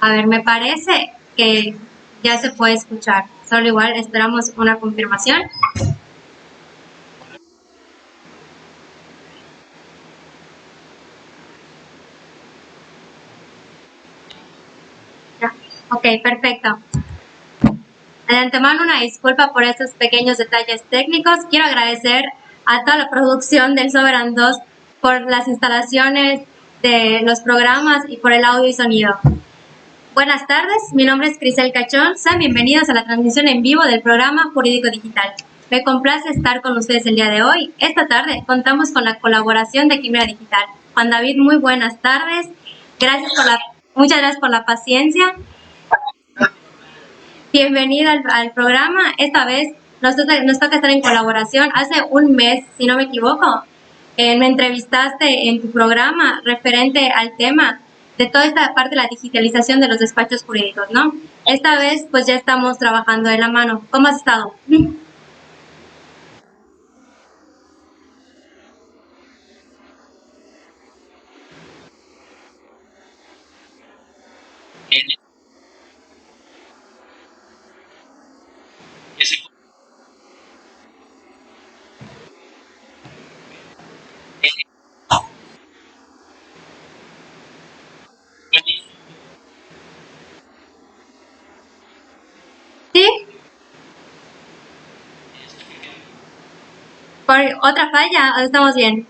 A ver, me parece que ya se puede escuchar. Solo igual esperamos una confirmación. Ya. Ok, perfecto. De antemano una disculpa por estos pequeños detalles técnicos. Quiero agradecer a toda la producción del Sovereign 2 por las instalaciones de los programas y por el audio y sonido. Buenas tardes, mi nombre es Crisel Cachón. Sean bienvenidos a la transmisión en vivo del programa Jurídico Digital. Me complace estar con ustedes el día de hoy. Esta tarde contamos con la colaboración de Quimera Digital. Juan David, muy buenas tardes. Muchas gracias por la paciencia. Bienvenida al programa. Esta vez nos toca estar en colaboración. Hace un mes, si no me equivoco, me entrevistaste en tu programa referente al tema de toda esta parte de la digitalización de los despachos jurídicos, ¿no? Esta vez, pues ya estamos trabajando de la mano. ¿Cómo has estado? ¿Sí? ¿Por otra falla o estamos bien?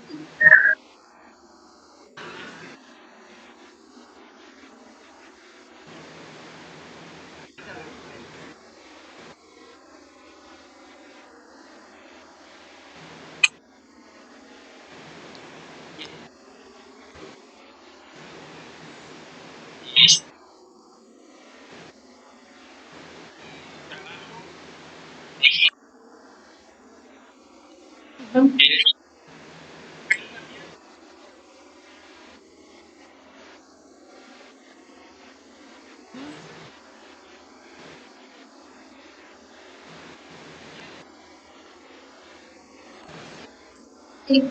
Sí.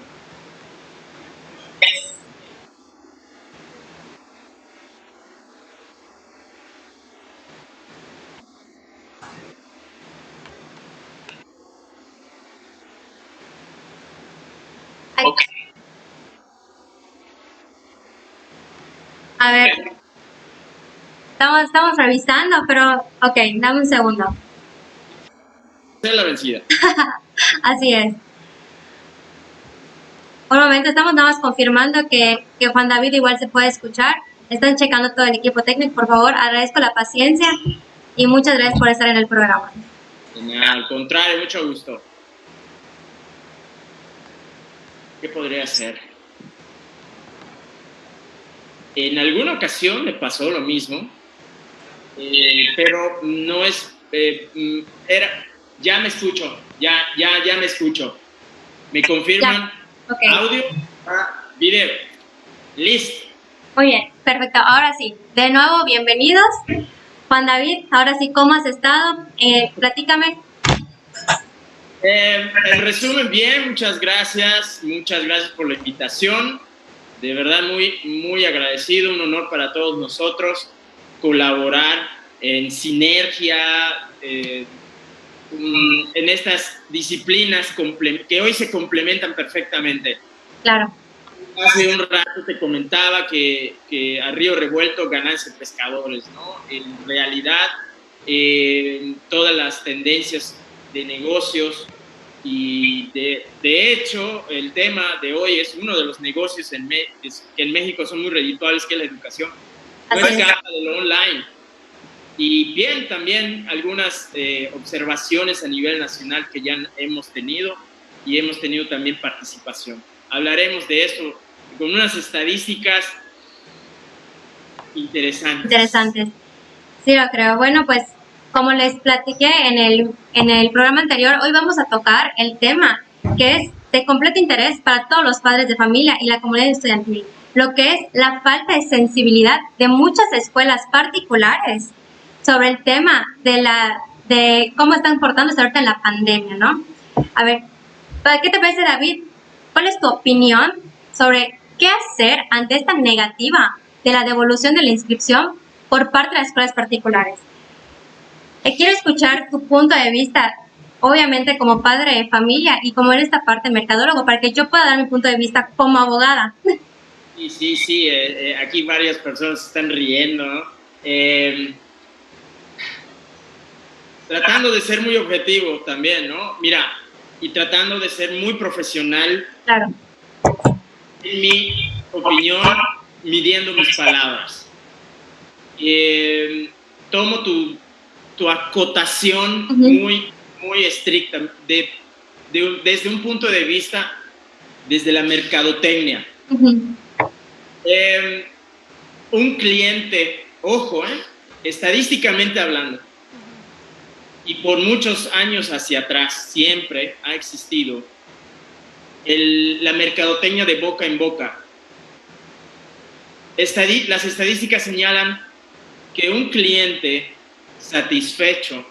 A ver, estamos revisando, pero ok, dame un segundo. La vencida. Así es. Por el momento estamos nada más confirmando que Juan David igual se puede escuchar. Están checando todo el equipo técnico, por favor, agradezco la paciencia y muchas gracias por estar en el programa. Al contrario, mucho gusto. ¿Qué podría hacer? En alguna ocasión me pasó lo mismo, pero no es... ya me escucho, ya me escucho. ¿Me confirman? Okay. Audio, video. Listo. Muy bien, perfecto. Ahora sí, de nuevo, bienvenidos. Juan David, ahora sí, ¿cómo has estado? Platícame. En resumen, bien, muchas gracias por la invitación. De verdad, muy agradecido, un honor para todos nosotros colaborar en sinergia, en estas disciplinas que hoy se complementan perfectamente. Claro. Hace un rato te comentaba que a río revuelto ganancia pescadores, ¿no? En realidad, todas las tendencias de negocios y de hecho el tema de hoy es uno de los negocios que en México son muy redituables, que es la educación. No escapa de lo online. Y bien, también algunas observaciones a nivel nacional que ya hemos tenido y hemos tenido también participación. Hablaremos de eso con unas estadísticas interesantes. Sí, lo creo. Bueno, pues como les platiqué en el programa anterior, hoy vamos a tocar el tema que es de completo interés para todos los padres de familia y la comunidad estudiantil, lo que es la falta de sensibilidad de muchas escuelas particulares sobre el tema de cómo están portándose ahorita en la pandemia, ¿no? A ver, ¿qué te parece, David? ¿Cuál es tu opinión sobre qué hacer ante esta negativa de la devolución de la inscripción por parte de las escuelas particulares. Quiero escuchar tu punto de vista, obviamente como padre de familia y como en esta parte mercadólogo, para que yo pueda dar mi punto de vista como abogada. Sí, aquí varias personas se están riendo, ¿no? Tratando de ser muy objetivo también, ¿no? Mira, y tratando de ser muy profesional. Claro. En mi opinión, midiendo mis palabras. Tomo tu acotación muy estricta, desde un punto de vista, desde la mercadotecnia. Un cliente, ojo, estadísticamente hablando, y por muchos años hacia atrás, siempre ha existido la mercadotecnia de boca en boca. Las estadísticas señalan que un cliente satisfecho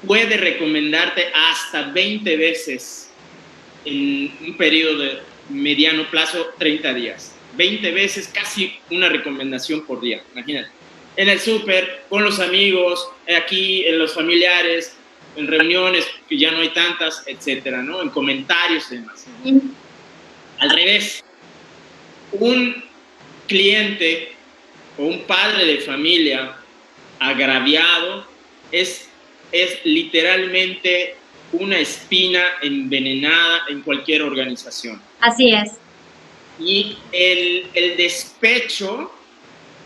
puede recomendarte hasta 20 veces en un periodo de mediano plazo, 30 días. 20 veces, casi una recomendación por día, imagínate. En el súper, con los amigos, aquí, en los familiares, en reuniones, que ya no hay tantas, etcétera, ¿no? En comentarios y demás. Al revés, un cliente o un padre de familia agraviado es literalmente una espina envenenada en cualquier organización. Así es. Y el despecho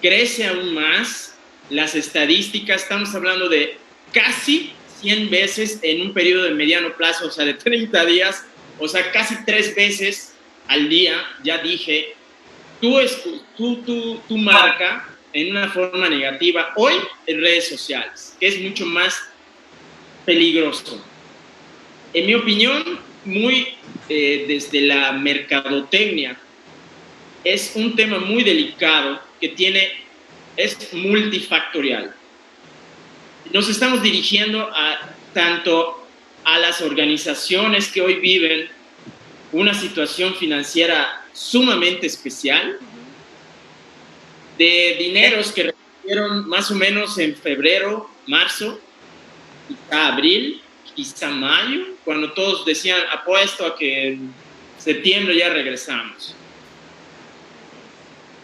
crece aún más. Las estadísticas, estamos hablando de casi 100 veces en un periodo de mediano plazo, o sea, de 30 días, o sea, casi 3 veces al día, ya dije, tu marca en una forma negativa hoy en redes sociales, que es mucho más peligroso. En mi opinión, muy desde la mercadotecnia, es un tema muy delicado que es multifactorial. Nos estamos dirigiendo tanto a las organizaciones que hoy viven una situación financiera sumamente especial, de dineros que recibieron más o menos en febrero, marzo, quizá abril, quizá mayo, cuando todos decían apuesto a que en septiembre ya regresamos.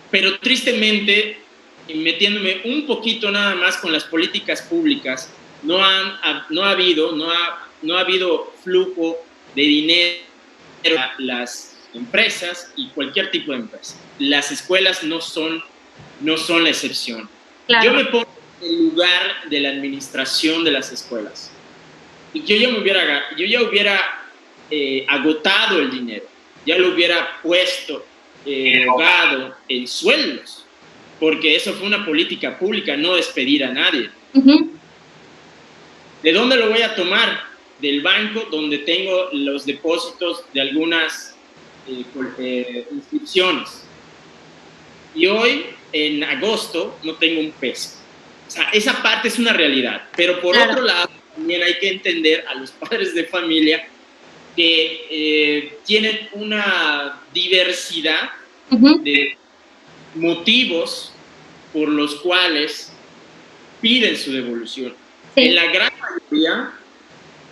Pero tristemente, metiéndome un poquito nada más con las políticas públicas, no ha habido flujo de dinero a las empresas y cualquier tipo de empresa. Las escuelas no son la excepción. Claro. Yo me pongo en el lugar de la administración de las escuelas. Y yo ya hubiera agotado el dinero, ya lo hubiera puesto, erogado en sueldos, porque eso fue una política pública, no despedir a nadie. ¿De dónde lo voy a tomar? Del banco, donde tengo los depósitos de algunas inscripciones. Y hoy, en agosto, no tengo un peso. O sea, esa parte es una realidad. Pero por otro lado, también hay que entender a los padres de familia que tienen una diversidad de motivos por los cuales piden su devolución. Sí. En la gran mayoría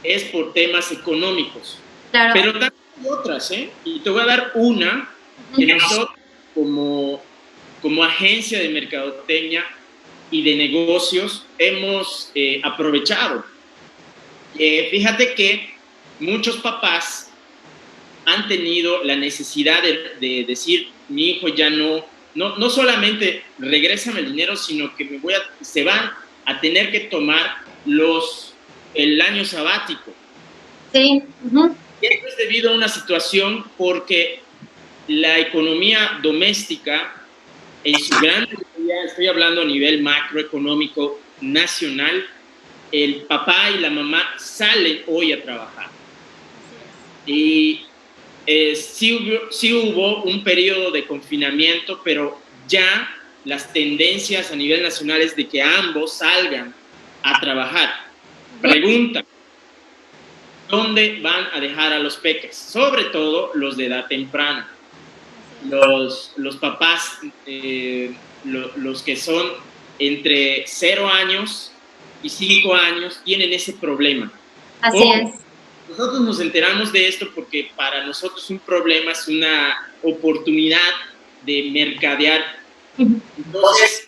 es por temas económicos. Claro. Pero también hay otras, y te voy a dar una que nosotros como agencia de mercadotecnia y de negocios hemos aprovechado. Fíjate que muchos papás han tenido la necesidad de decir, mi hijo ya no solamente regrésame el dinero, sino que se van a tener que tomar el año sabático. Sí. Y esto es debido a una situación porque la economía doméstica, en su gran mayoría, estoy hablando a nivel macroeconómico nacional, el papá y la mamá salen hoy a trabajar. Y sí hubo un periodo de confinamiento, pero ya las tendencias a nivel nacional es de que ambos salgan a trabajar. Pregunta, ¿dónde van a dejar a los peques? Sobre todo los de edad temprana. Los papás los que son entre 0 años y 5 años tienen ese problema. Así es. Nosotros nos enteramos de esto porque para nosotros un problema es una oportunidad de mercadear. Entonces,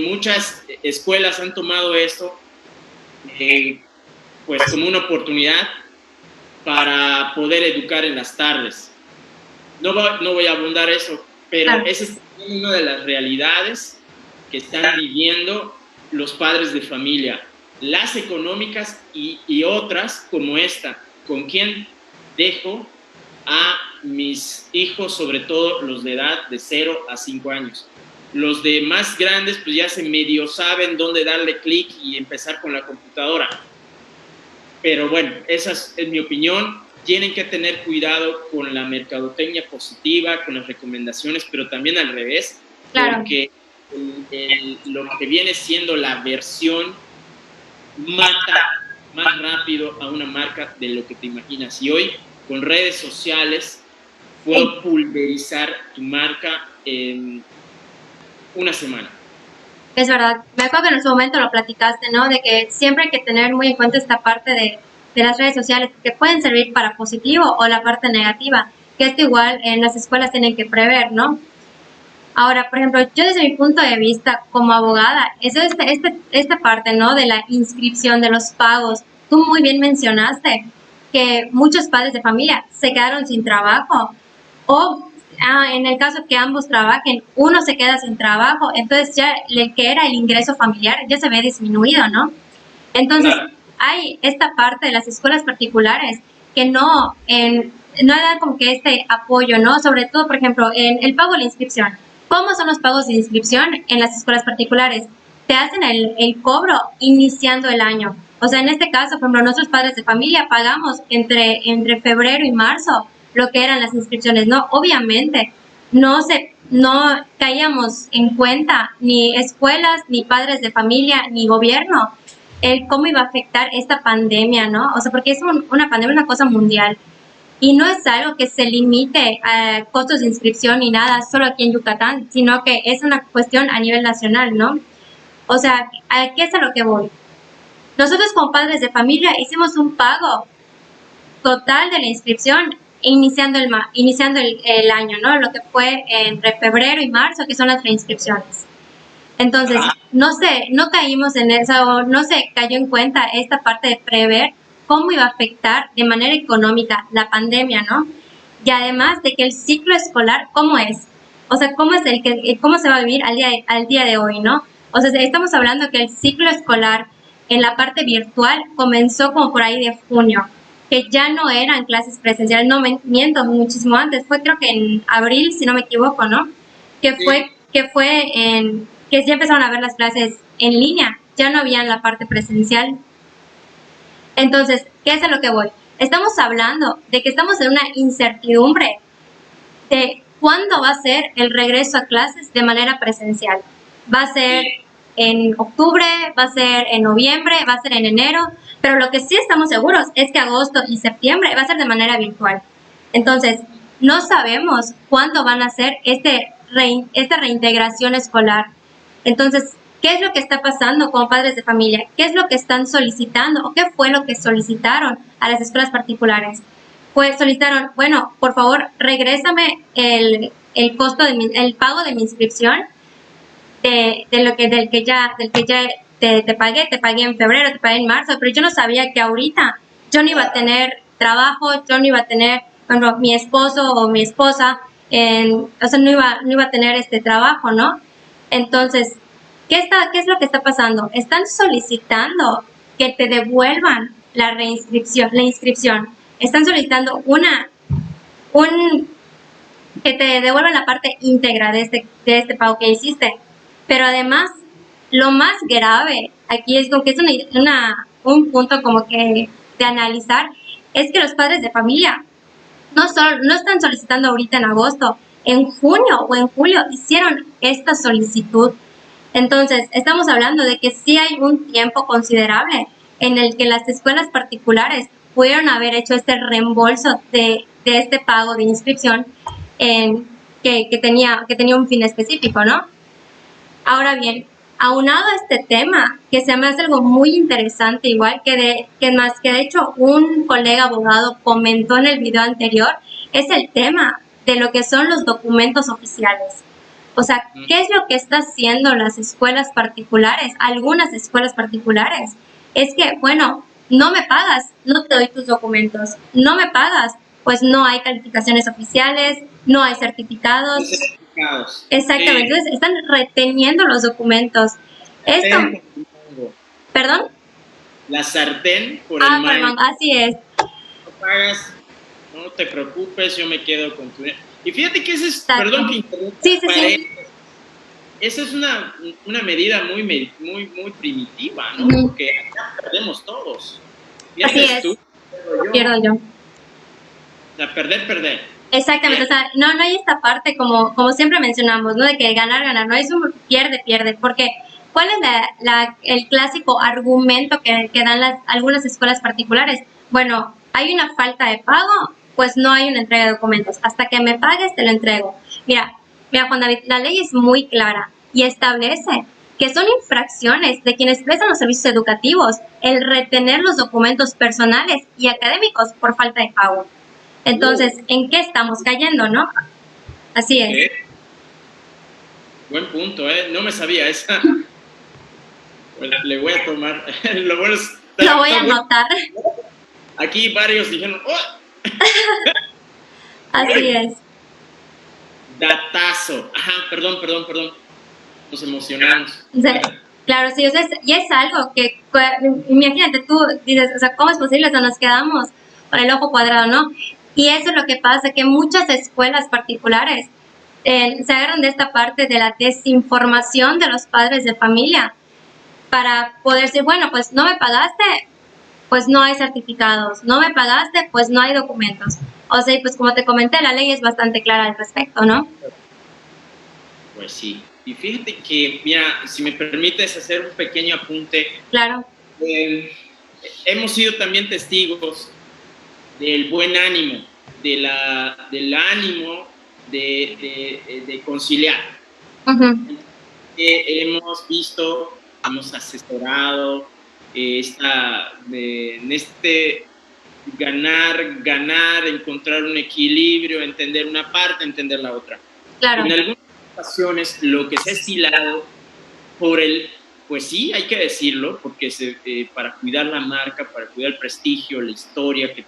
muchas escuelas han tomado esto pues como una oportunidad para poder educar en las tardes. No voy a abundar eso, pero claro, esa es una de las realidades que están viviendo los padres de familia, las económicas y otras como esta. ¿Con quién dejo a mis hijos, sobre todo los de edad de 0 a 5 años? Los de más grandes pues ya se medio saben dónde darle clic y empezar con la computadora. Pero bueno, esa es mi opinión. Tienen que tener cuidado con la mercadotecnia positiva, con las recomendaciones, pero también al revés, claro, porque lo que viene siendo la versión mata más rápido a una marca de lo que te imaginas. Y hoy, con redes sociales, puedo pulverizar tu marca en una semana. Es verdad. Me acuerdo que en su momento lo platicaste, ¿no? De que siempre hay que tener muy en cuenta esta parte de las redes sociales que pueden servir para positivo o la parte negativa, que esto igual en las escuelas tienen que prever, ¿no? Ahora, por ejemplo, yo desde mi punto de vista como abogada, eso es esta parte, ¿no? De la inscripción, de los pagos. Tú muy bien mencionaste que muchos padres de familia se quedaron sin trabajo o en el caso que ambos trabajen, uno se queda sin trabajo, entonces ya el que era el ingreso familiar ya se ve disminuido, ¿no? Entonces, hay esta parte de las escuelas particulares que no dan como que este apoyo, ¿no? Sobre todo, por ejemplo, en el pago de la inscripción. ¿Cómo son los pagos de inscripción en las escuelas particulares? Te hacen el cobro iniciando el año. O sea, en este caso, por ejemplo, nuestros padres de familia pagamos entre febrero y marzo lo que eran las inscripciones, ¿no? Obviamente, no caíamos en cuenta ni escuelas, ni padres de familia, ni gobierno, cómo iba a afectar esta pandemia, ¿no? O sea, porque es una pandemia, una cosa mundial. Y no es algo que se limite a costos de inscripción ni nada, solo aquí en Yucatán, sino que es una cuestión a nivel nacional, ¿no? O sea, ¿a qué es a lo que voy? Nosotros como padres de familia hicimos un pago total de la inscripción iniciando el año, ¿no? Lo que fue entre febrero y marzo, que son las reinscripciones. Entonces, no caímos en eso, no se cayó en cuenta esta parte de prever cómo iba a afectar de manera económica la pandemia, ¿no? Y además de que el ciclo escolar, ¿cómo es? O sea, ¿cómo se va a vivir al día de hoy, ¿no? O sea, estamos hablando que el ciclo escolar en la parte virtual comenzó como por ahí de junio, que ya no eran clases presenciales, no miento, muchísimo antes, fue creo que en abril, si no me equivoco, ¿no? Que ya empezaron a ver las clases en línea, ya no había la parte presencial. Entonces, ¿qué es a lo que voy? Estamos hablando de que estamos en una incertidumbre de cuándo va a ser el regreso a clases de manera presencial. Va a ser en octubre, va a ser en noviembre, va a ser en enero, pero lo que sí estamos seguros es que agosto y septiembre va a ser de manera virtual. Entonces, no sabemos cuándo van a ser esta reintegración escolar. Entonces, ¿qué es lo que está pasando como padres de familia? ¿Qué es lo que están solicitando o qué fue lo que solicitaron a las escuelas particulares? Pues solicitaron, bueno, por favor, regrésame el pago de mi inscripción del que ya te pagué en febrero, te pagué en marzo, pero yo no sabía que ahorita yo no iba a tener trabajo, yo no iba a tener, bueno, mi esposo o mi esposa, o sea, no iba a tener este trabajo, ¿no? Entonces, ¿qué es lo que está pasando? Están solicitando que te devuelvan la inscripción. Están solicitando que te devuelvan la parte íntegra de este pago que hiciste. Pero además, lo más grave aquí es que es un punto como que de analizar, es que los padres de familia no están solicitando ahorita en agosto, en junio o en julio hicieron esta solicitud. Entonces, estamos hablando de que sí hay un tiempo considerable en el que las escuelas particulares pudieron haber hecho este reembolso de este pago de inscripción que tenía un fin específico, ¿no? Ahora bien, aunado a este tema, que se me hace algo muy interesante, igual que de hecho un colega abogado comentó en el video anterior, es el tema de lo que son los documentos oficiales. O sea, ¿qué es lo que están haciendo las escuelas particulares? Algunas escuelas particulares. Es que, bueno, no me pagas, no te doy tus documentos. No me pagas, pues no hay calificaciones oficiales, no hay certificados. Exactamente, entonces están reteniendo los documentos. Esto, ¿perdón? La sartén por el mango. Perdón, así es. No pagas, no te preocupes, yo me quedo con tu... Y fíjate que ese es, perdón que interrumpa, sí. Esa es una medida muy primitiva, ¿no? Porque acá perdemos todos. Así es. Tú, pierdo yo. O sea, perder. Exactamente, o sea, no hay esta parte como siempre mencionamos, ¿no? De que ganar, no es un pierde, porque ¿cuál es el clásico argumento que dan algunas escuelas particulares? Bueno, hay una falta de pago, pues no hay una entrega de documentos. Hasta que me pagues, te lo entrego. Mira, Juan David, la ley es muy clara y establece que son infracciones de quienes prestan los servicios educativos el retener los documentos personales y académicos por falta de pago. Entonces, ¿en qué estamos cayendo, no? Así es. Buen punto, ¿eh? No me sabía esa. Le voy a tomar. Lo voy a anotar. Aquí varios dijeron, ¡oh! Así es. Datazo. Ajá, perdón. Nos emocionamos. Claro, sí, o sea, y es algo que, imagínate, tú dices, o sea, ¿cómo es posible? O sea, nos quedamos con el ojo cuadrado, ¿no? Y eso es lo que pasa, que muchas escuelas particulares se agarran de esta parte de la desinformación de los padres de familia para poder decir, bueno, pues no me pagaste, pues no hay certificados, no me pagaste, pues no hay documentos. O sea, pues como te comenté, la ley es bastante clara al respecto, ¿no? Pues sí. Y fíjate que, mira, si me permites hacer un pequeño apunte. Claro. Hemos sido también testigos del buen ánimo, del ánimo de conciliar. Hemos visto, hemos asesorado en este ganar, encontrar un equilibrio, entender una parte, entender la otra. Claro. En algunas ocasiones lo que se ha estilado por pues sí, hay que decirlo, porque para cuidar la marca, para cuidar el prestigio, la historia, que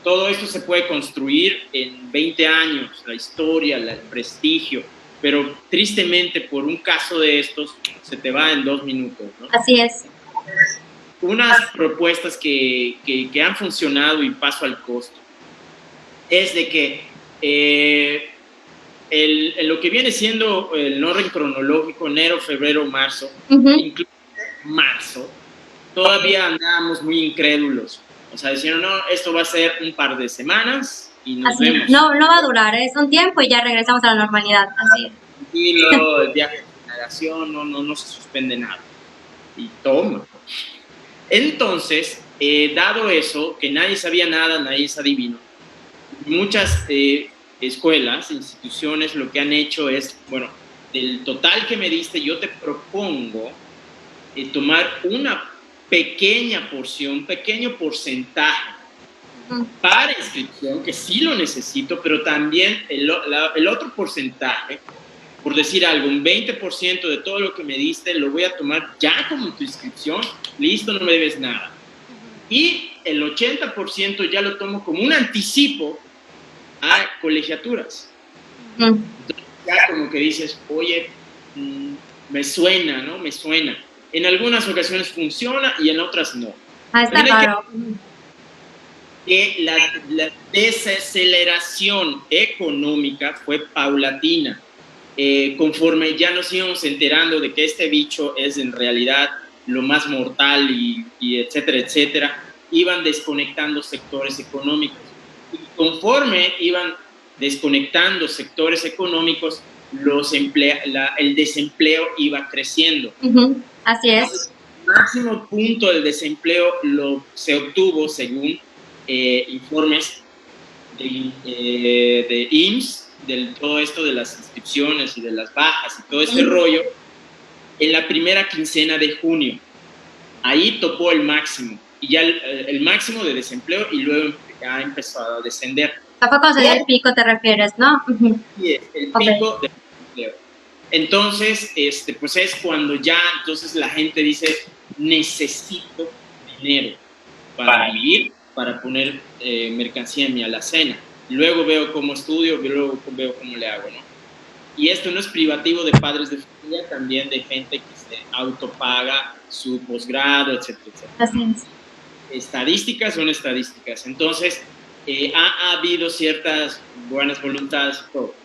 todo esto se puede construir en 20 años, la historia, el prestigio, pero tristemente por un caso de estos se te va en 2 minutos, ¿no? Así es. Unas propuestas que han funcionado, y paso al costo, es de que lo que viene siendo el orden cronológico, enero, febrero, marzo, incluso marzo, todavía andábamos muy incrédulos. O sea, decían, no, esto va a ser un par de semanas y nos vemos. No va a durar, es un tiempo y ya regresamos a la normalidad, así es. Y luego el viaje de generación, no se suspende nada. Y toma. Entonces, dado eso, que nadie sabía nada, nadie es adivino, muchas escuelas, instituciones, lo que han hecho es, bueno, del total que me diste, yo te propongo tomar una pequeña porción, pequeño porcentaje para inscripción, que sí lo necesito, pero también el otro porcentaje, por decir algo, un 20% de todo lo que me diste lo voy a tomar ya como tu inscripción, listo, no me debes nada. Y el 80% ya lo tomo como un anticipo a colegiaturas. Entonces, ya como que dices, oye, me suena, ¿no? Me suena. En algunas ocasiones funciona y en otras no. Está claro. Que la desaceleración económica fue paulatina. Conforme ya nos íbamos enterando de que este bicho es en realidad lo más mortal y etcétera, iban desconectando sectores económicos. Y conforme iban desconectando sectores económicos, el desempleo iba creciendo. Así es. El máximo punto del desempleo se obtuvo, según informes de IMSS, de todo esto de las inscripciones y de las bajas y todo este rollo, en la primera quincena de junio. Ahí topó el máximo, y ya el máximo de desempleo, y luego ya empezó a descender. Tampoco se dio el pico, te refieres, ¿no? Sí, el pico de desempleo. Entonces, pues es cuando ya entonces la gente dice, necesito dinero para vivir, para poner mercancía en mi alacena. Luego veo cómo estudio, luego veo cómo le hago, ¿no? Y esto no es privativo de padres de familia, también de gente que se autopaga su posgrado, etcétera, etcétera. Así es. Estadísticas son estadísticas. Entonces, ha habido ciertas buenas voluntades y todo.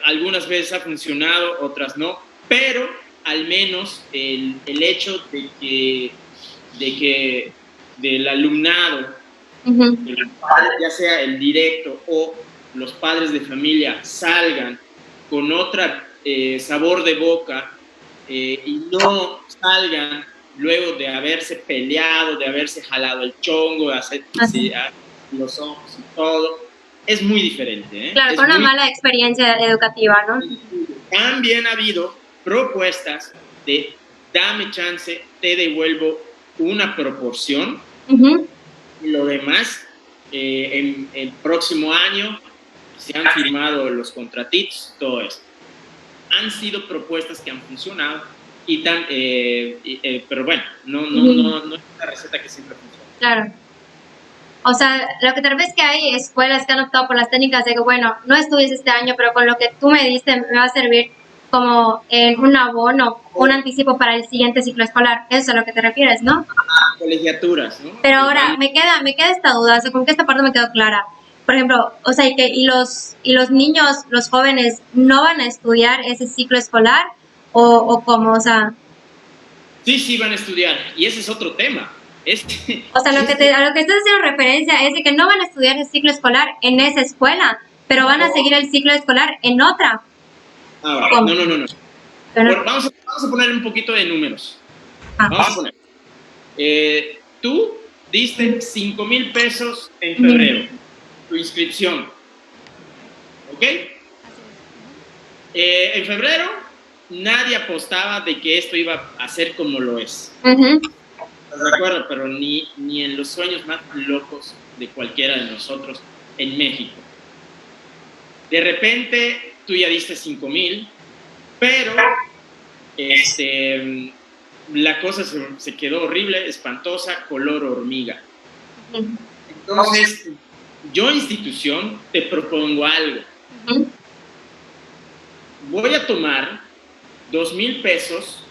Algunas veces ha funcionado, otras no, pero al menos el hecho de que del alumnado, ya sea el directo o los padres de familia, salgan con otro sabor de boca y no salgan luego de haberse peleado, de haberse jalado el chongo, de hacer los ojos y todo, es muy diferente. Claro, es con una mala experiencia educativa, ¿no? También ha habido propuestas de dame chance, te devuelvo una proporción, y lo demás, en el próximo año se han firmado los contratitos, todo esto. Han sido propuestas que han funcionado, pero bueno, no es una receta que siempre funciona. Claro. O sea, lo que tal vez que hay escuelas que han optado por las técnicas de que, bueno, no estudies este año, pero con lo que tú me diste me va a servir como un abono, un anticipo para el siguiente ciclo escolar. Eso es a lo que te refieres, ¿no? Colegiaturas, ¿no? Pero ahora me queda esta duda, o sea, como que esta parte me quedó clara. Por ejemplo, o sea, y los niños, los jóvenes, ¿no van a estudiar ese ciclo escolar? ¿O cómo? O sea... Sí, van a estudiar. Y ese es otro tema. O sea, a lo que estás haciendo referencia es de que no van a estudiar el ciclo escolar en esa escuela, pero van a seguir el ciclo escolar en otra. Ahora, no. Bueno, vamos a poner un poquito de números. Vamos a poner. Tú diste 5,000 pesos en febrero, tu inscripción. ¿Ok? En febrero nadie apostaba de que esto iba a ser como lo es. ¿Estás de acuerdo? Pero ni en los sueños más locos de cualquiera de nosotros en México. De repente tú ya diste 5,000, pero la cosa se quedó horrible, espantosa, color hormiga. Entonces, yo, institución, te propongo algo. Voy a tomar 2,000 pesos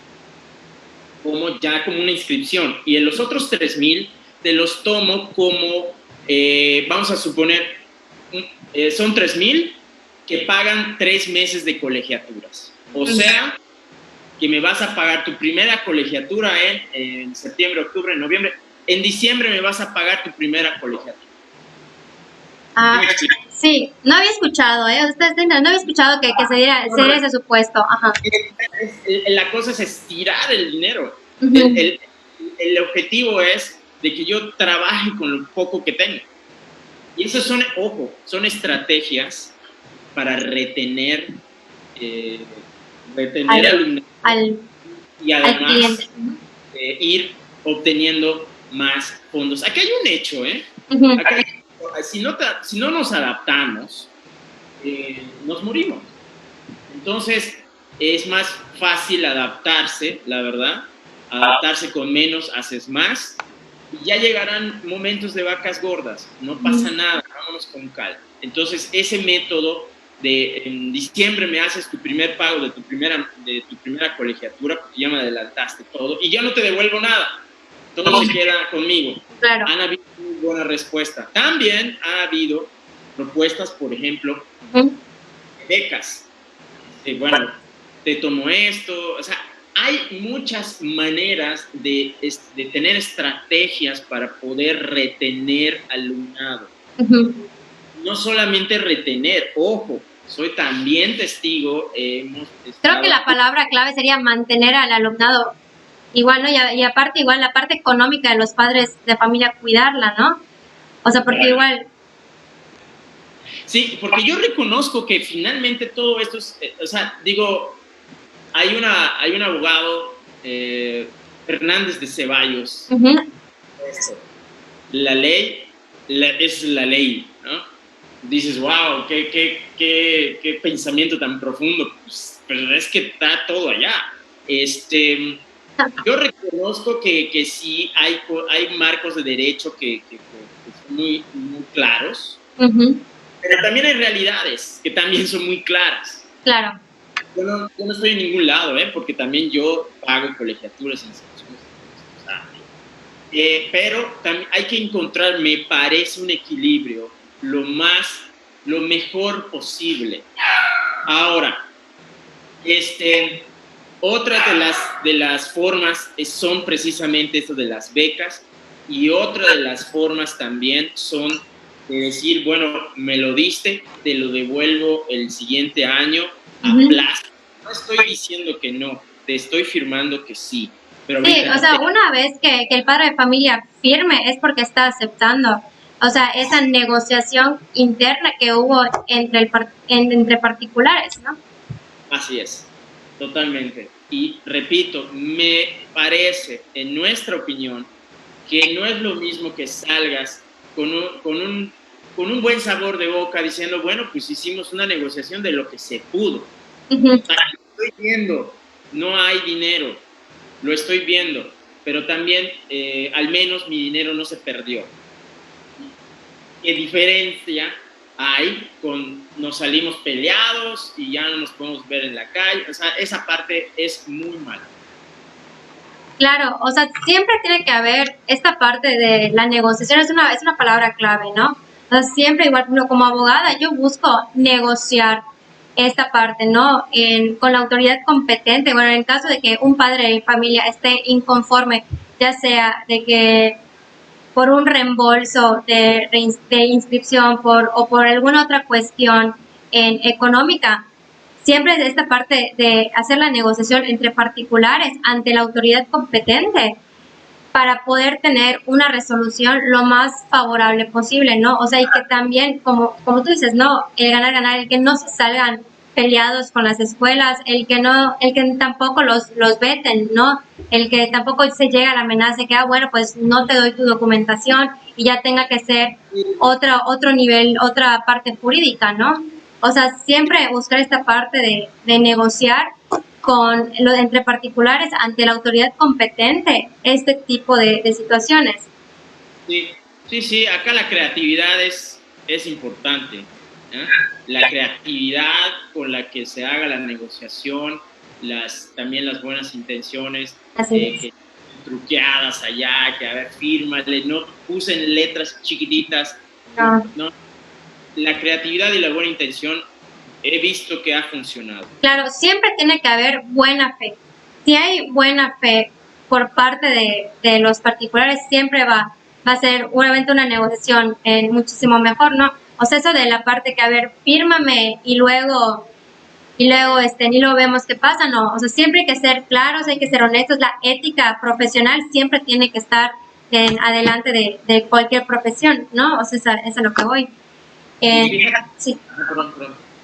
como una inscripción, y en los otros 3,000 te los tomo como, vamos a suponer, son 3,000 que pagan 3 meses de colegiaturas. O sea, que me vas a pagar tu primera colegiatura en septiembre, octubre, noviembre. En diciembre me vas a pagar tu primera colegiatura. Sí, no había escuchado, no había escuchado que se diera ese supuesto. Ajá. La cosa es estirar el dinero. El objetivo es de que yo trabaje con lo poco que tengo. Y eso son estrategias para retener alumnos y además ir obteniendo más fondos. Aquí hay un hecho, si no nos adaptamos, nos morimos. Entonces, es más fácil adaptarse, la verdad. Adaptarse con menos, haces más. Y ya llegarán momentos de vacas gordas. No pasa nada, vámonos con calma. Entonces, ese método de en diciembre me haces tu primer pago de tu primera colegiatura, porque ya me adelantaste todo, y ya no te devuelvo nada. Todo se queda conmigo. Claro. Han habido muy buena respuesta. También ha habido propuestas, por ejemplo, becas. Bueno, te tomo esto. O sea, hay muchas maneras de tener estrategias para poder retener alumnado. No solamente retener, ojo, soy también testigo. Creo que la palabra clave sería mantener al alumnado. Igual, ¿no? Y aparte, igual la parte económica de los padres de familia, cuidarla, ¿no? O sea, porque igual... Sí, porque yo reconozco que finalmente todo esto es, o sea, digo, hay un abogado, Fernández de Ceballos. La ley es la ley, ¿no? Dices, wow, qué pensamiento tan profundo. Pues, pero es que está todo allá. Yo reconozco que sí hay marcos de derecho que son muy, muy claros, pero también hay realidades que también son muy claras. Claro. Yo no estoy en ningún lado, porque también yo pago colegiaturas en instituciones. Pero también hay que encontrar, me parece, un equilibrio lo mejor posible. Ahora, otra de las formas son precisamente esto de las becas, y otra de las formas también son de decir, bueno, me lo diste, te lo devuelvo el siguiente año a plazo. No estoy diciendo que no, te estoy firmando que sí. Pero sí, o sea, una vez que el padre de familia firme es porque está aceptando, o sea, esa negociación interna que hubo entre particulares, ¿no? Así es, totalmente. Y repito, me parece, en nuestra opinión, que no es lo mismo que salgas con un buen sabor de boca diciendo, bueno, pues hicimos una negociación de lo que se pudo. O sea, estoy viendo, no hay dinero, lo estoy viendo, pero también al menos mi dinero no se perdió. ¿Qué diferencia hay con nos salimos peleados y ya no nos podemos ver en la calle? O sea, esa parte es muy mala. Claro, o sea, siempre tiene que haber esta parte de la negociación, es una palabra clave, ¿no? O sea, siempre, igual como abogada, yo busco negociar esta parte, ¿no? Con la autoridad competente. Bueno, en caso de que un padre de familia esté inconforme, ya sea de que por un reembolso de inscripción o por alguna otra cuestión económica, siempre de esta parte de hacer la negociación entre particulares ante la autoridad competente para poder tener una resolución lo más favorable posible, ¿no? O sea, y que también, como tú dices, ¿no? El ganar, el que no se salgan peleados con las escuelas, el que tampoco los veten, ¿no? El que tampoco se llega a la amenaza de que, bueno, pues no te doy tu documentación y ya tenga que ser otro nivel, otra parte jurídica, ¿no? O sea, siempre buscar esta parte de negociar entre particulares ante la autoridad competente este tipo de situaciones. Sí, acá la creatividad es importante. La creatividad con la que se haga la negociación, también las buenas intenciones, que truqueadas allá, que a ver, fírmale, no usen letras chiquititas. No. La creatividad y la buena intención he visto que ha funcionado. Claro, siempre tiene que haber buena fe. Si hay buena fe por parte de los particulares, siempre va a ser obviamente una negociación muchísimo mejor, ¿no? O sea, eso de la parte que, a ver, fírmame y luego ni lo vemos qué pasa, ¿no? O sea, siempre hay que ser claros, hay que ser honestos. La ética profesional siempre tiene que estar adelante de cualquier profesión, ¿no? O sea, eso es a lo que voy. Sí. Perdón.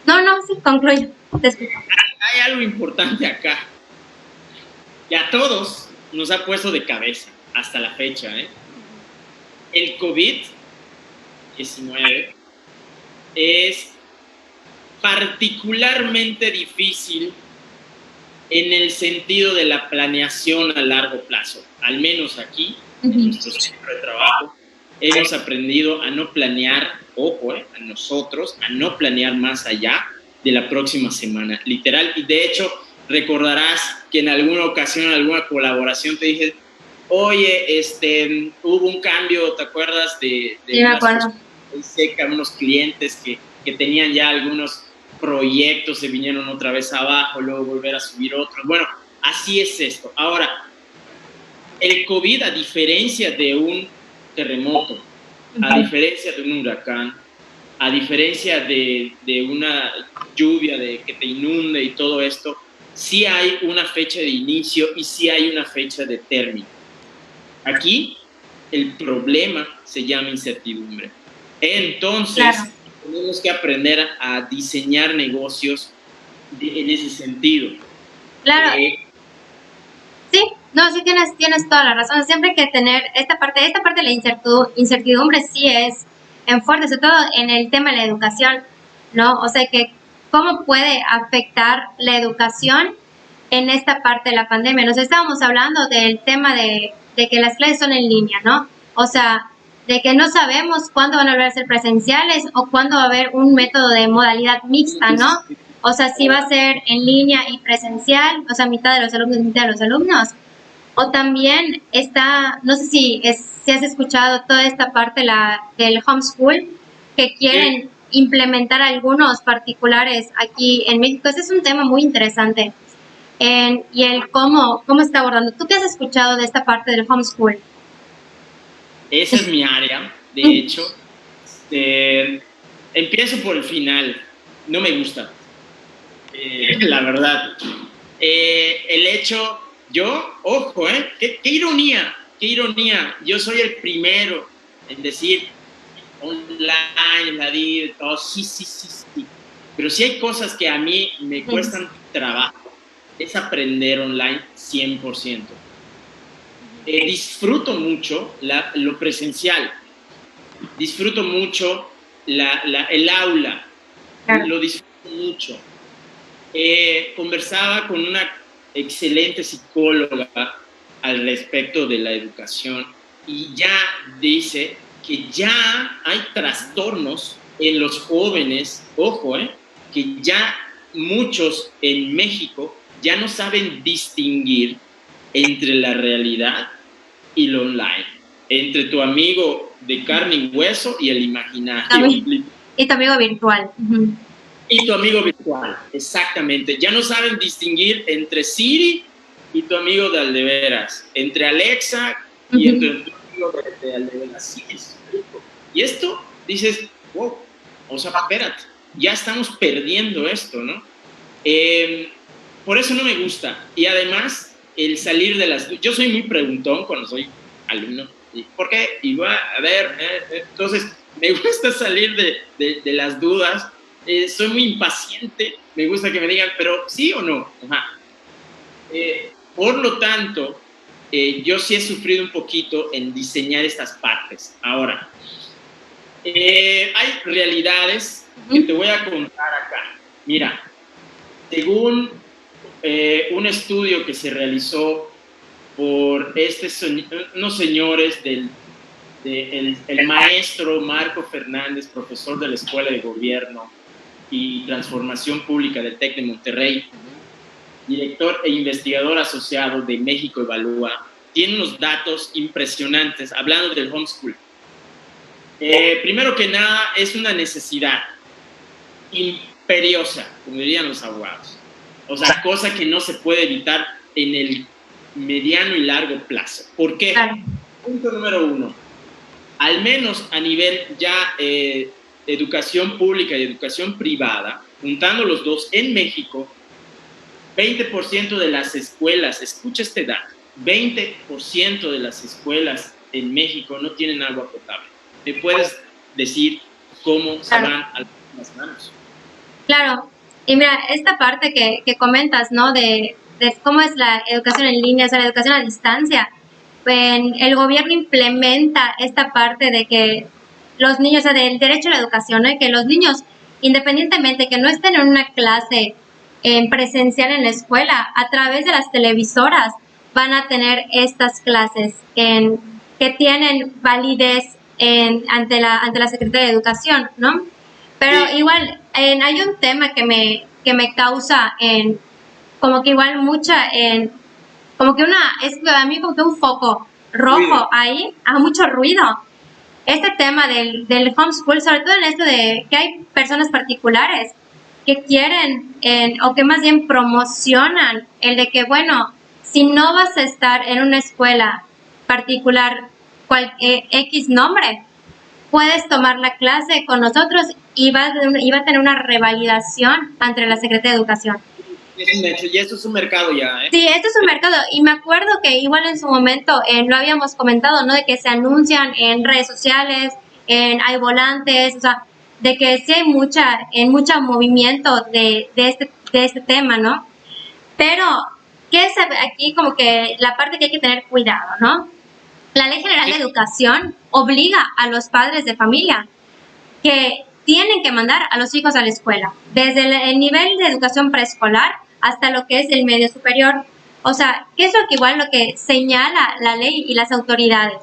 No, sí, concluyo. Hay algo importante acá, que a todos nos ha puesto de cabeza hasta la fecha. El COVID-19 es particularmente difícil en el sentido de la planeación a largo plazo. Al menos aquí, en nuestro centro de trabajo, hemos aprendido a no planear, a nosotros, a no planear más allá de la próxima semana, literal. Y de hecho, recordarás que en alguna ocasión, en alguna colaboración te dije, oye, hubo un cambio, ¿te acuerdas de sí, me acuerdo. Seca, unos clientes que tenían ya algunos proyectos, se vinieron otra vez abajo, luego volver a subir otros? Bueno, así es esto. Ahora, el COVID, a diferencia de un terremoto, a diferencia de un huracán, a diferencia de una lluvia que te inunde y todo esto, sí hay una fecha de inicio y sí hay una fecha de término. Aquí el problema se llama incertidumbre. Entonces, tenemos que aprender a diseñar negocios en ese sentido. Claro. Sí, no, sí tienes toda la razón. Siempre hay que tener esta parte de la incertidumbre sí es en fuerte, sobre todo en el tema de la educación, ¿no? O sea que cómo puede afectar la educación en esta parte de la pandemia. Nos estábamos hablando del tema de que las clases son en línea, ¿no? O sea, de que no sabemos cuándo van a volver a ser presenciales o cuándo va a haber un método de modalidad mixta, ¿no? O sea, si va a ser en línea y presencial, o sea, mitad de los alumnos y mitad de los alumnos. O también está, no sé si has escuchado toda esta parte del homeschool, que quieren implementar algunos particulares aquí en México. Ese es un tema muy interesante. Y el cómo está abordando. ¿Tú qué has escuchado de esta parte del homeschool? Esa es mi área, de hecho. Empiezo por el final. No me gusta. La verdad. El hecho, ojo, qué ironía, yo soy el primero en decir online, todo, sí, pero sí hay cosas que a mí me cuestan trabajo, es aprender online 100%. Disfruto mucho lo presencial, disfruto mucho el aula, lo disfruto mucho. Conversaba con una excelente psicóloga al respecto de la educación y ya dice que ya hay trastornos en los jóvenes, ojo, que ya muchos en México ya no saben distinguir entre la realidad y lo online, entre tu amigo de carne y hueso y el imaginario. Y tu amigo virtual. Y tu amigo virtual, exactamente. Ya no saben distinguir entre Siri y tu amigo de aldeveras, entre Alexa y entre tu amigo de aldeveras. Sí, es rico. Y esto, dices, wow, o sea, espérate, ya estamos perdiendo esto, ¿no? Por eso no me gusta. Y además, el salir de las... Yo soy muy preguntón cuando soy alumno. ¿Por qué? Y va a ver, entonces, me gusta salir de las dudas. Soy muy impaciente, me gusta que me digan, pero ¿sí o no? Ajá. Por lo tanto, yo sí he sufrido un poquito en diseñar estas partes. Ahora, hay realidades que te voy a contar acá. Mira, según un estudio que se realizó por unos señores el maestro Marco Fernández, profesor de la Escuela de Gobierno y Transformación Pública del TEC de Monterrey, director e investigador asociado de México Evalúa, tiene unos datos impresionantes hablando del homeschool. Primero que nada, es una necesidad imperiosa, como dirían los abogados. O sea, cosa que no se puede evitar en el mediano y largo plazo. ¿Por qué? Punto número 1. Al menos a nivel ya educación pública y educación privada, juntando los dos, en México, 20% de las escuelas, escucha este dato, 20% de las escuelas en México no tienen agua potable. ¿Me puedes decir cómo se van a las manos? Claro, y mira, esta parte que comentas, ¿no? De cómo es la educación en línea, o sea, la educación a distancia. El gobierno implementa esta parte de que los niños, o sea, del derecho a la educación, ¿no? Y que los niños, independientemente que no estén en una clase presencial en la escuela, a través de las televisoras van a tener estas clases que tienen validez ante la Secretaría de Educación, ¿no? Pero sí, igual hay un tema que me causa como que igual como que es a mí como que un foco rojo ahí, mucho ruido. Este tema del homeschool, sobre todo en esto de que hay personas particulares que quieren o que más bien promocionan el de que, bueno, si no vas a estar en una escuela particular, X nombre, puedes tomar la clase con nosotros y va a tener una revalidación ante la Secretaría de Educación. Y esto es un mercado ya, ¿eh? Sí, esto es un mercado. Y me acuerdo que igual en su momento lo habíamos comentado, ¿no? De que se anuncian en redes sociales, hay volantes, o sea, de que sí hay mucho movimiento de este tema, ¿no? Pero, ¿qué es aquí como que la parte que hay que tener cuidado, ¿no? La Ley General de Educación obliga a los padres de familia que tienen que mandar a los hijos a la escuela, desde el nivel de educación preescolar hasta lo que es el medio superior. O sea, ¿qué es lo que igual lo que señala la ley y las autoridades?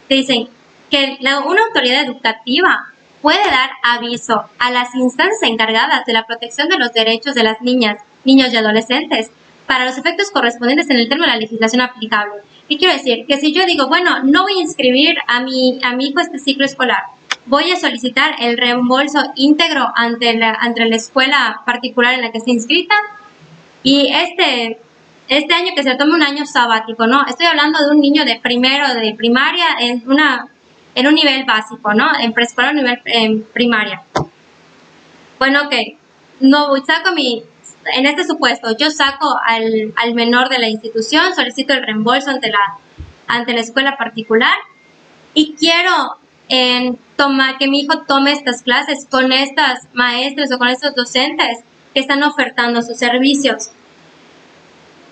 Te dicen que una autoridad educativa puede dar aviso a las instancias encargadas de la protección de los derechos de las niñas, niños y adolescentes para los efectos correspondientes en el término de la legislación aplicable. ¿Qué quiero decir? Que si yo digo, bueno, no voy a inscribir a mi hijo este ciclo escolar, voy a solicitar el reembolso íntegro ante la escuela particular en la que esté inscrita, y este año que se tome un año sabático, ¿no? Estoy hablando de un niño de primero de primaria en un nivel básico, ¿no? En preescolar, nivel primaria. Bueno, ok, no saco en este supuesto, yo saco al menor de la institución, solicito el reembolso ante la escuela particular y quiero que mi hijo tome estas clases con estas maestras o con estos docentes que están ofertando sus servicios.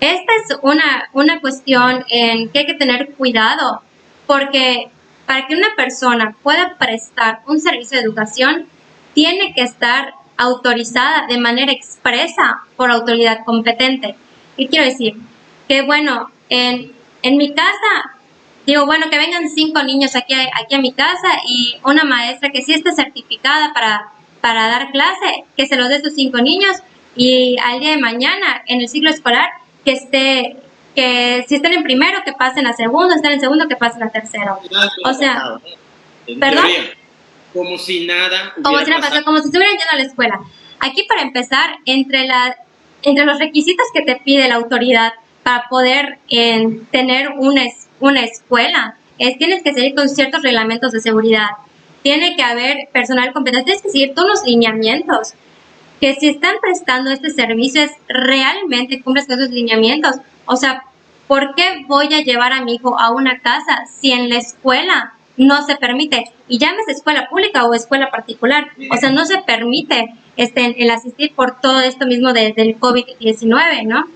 Esta es una cuestión en que hay que tener cuidado, porque para que una persona pueda prestar un servicio de educación, tiene que estar autorizada de manera expresa por autoridad competente. ¿Qué quiero decir? Que bueno, en mi casa, digo, bueno, que vengan 5 niños aquí a mi casa y una maestra que sí esté certificada para dar clase, que se los dé sus 5 niños, y al día de mañana, en el ciclo escolar, que si están en primero, que pasen a segundo, están en segundo, que pasen a tercero. O sea, ¿perdón? Teoría, como si nada hubiera pasado, como si estuvieran yendo a la escuela. Aquí, para empezar, entre los requisitos que te pide la autoridad para poder tener una escuela, tienes que seguir con ciertos reglamentos de seguridad. Tiene que haber personal competente, tienes que seguir todos los lineamientos. Que si están prestando este servicio, realmente cumples con esos lineamientos. O sea, ¿por qué voy a llevar a mi hijo a una casa si en la escuela no se permite? Y llámese escuela pública o escuela particular. O sea, no se permite el asistir por todo esto mismo del COVID-19, ¿no?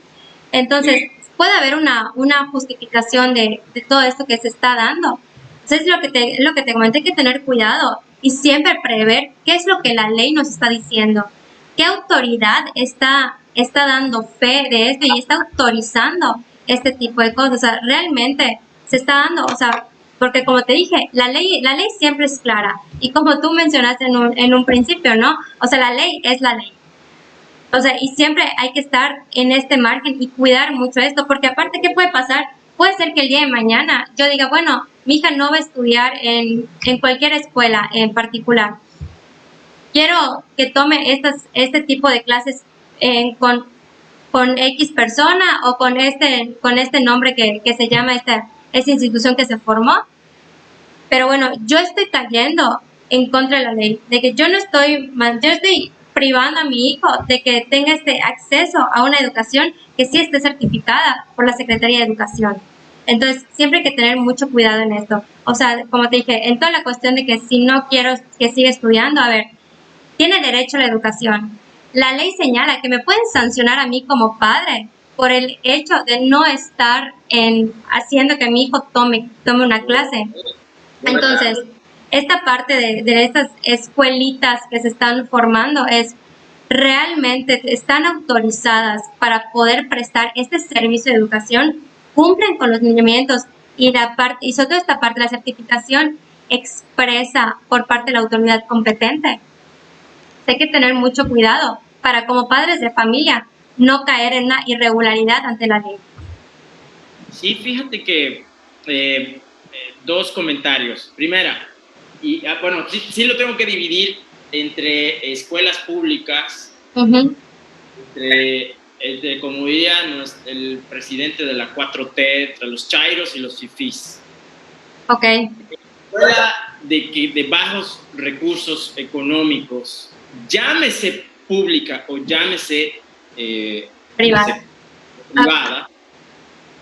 Entonces, puede haber una justificación de todo esto que se está dando. Entonces, lo que te comenté, hay que tener cuidado y siempre prever qué es lo que la ley nos está diciendo. ¿Qué autoridad está dando fe de esto y está autorizando este tipo de cosas? O sea, realmente se está dando, o sea, porque como te dije, la ley siempre es clara. Y como tú mencionaste en un principio, ¿no? O sea, la ley es la ley. O sea, y siempre hay que estar en este margen y cuidar mucho esto, porque aparte, ¿qué puede pasar? Puede ser que el día de mañana yo diga, bueno, mi hija no va a estudiar en cualquier escuela en particular. Quiero que tome este tipo de clases con X persona o con este nombre que se llama esta institución que se formó. Pero bueno, yo estoy cayendo en contra de la ley, de que yo estoy privando a mi hijo de que tenga este acceso a una educación que sí esté certificada por la Secretaría de Educación. Entonces, siempre hay que tener mucho cuidado en esto. O sea, como te dije, en toda la cuestión de que si no quiero que siga estudiando, a ver, tiene derecho a la educación. La ley señala que me pueden sancionar a mí como padre por el hecho de no estar haciendo que mi hijo tome una clase. Entonces, esta parte de estas escuelitas que se están formando realmente están autorizadas para poder prestar este servicio de educación, cumplen con los lineamientos y sobre todo esta parte de la certificación expresa por parte de la autoridad competente. Hay que tener mucho cuidado para, como padres de familia, no caer en una irregularidad ante la ley. Sí, fíjate que 2 comentarios. Primera, y bueno, sí lo tengo que dividir entre escuelas públicas, entre, como diría el presidente de la 4T, entre los chairos y los fifís. Ok. Escuela de bajos recursos económicos, llámese pública o llámese privada,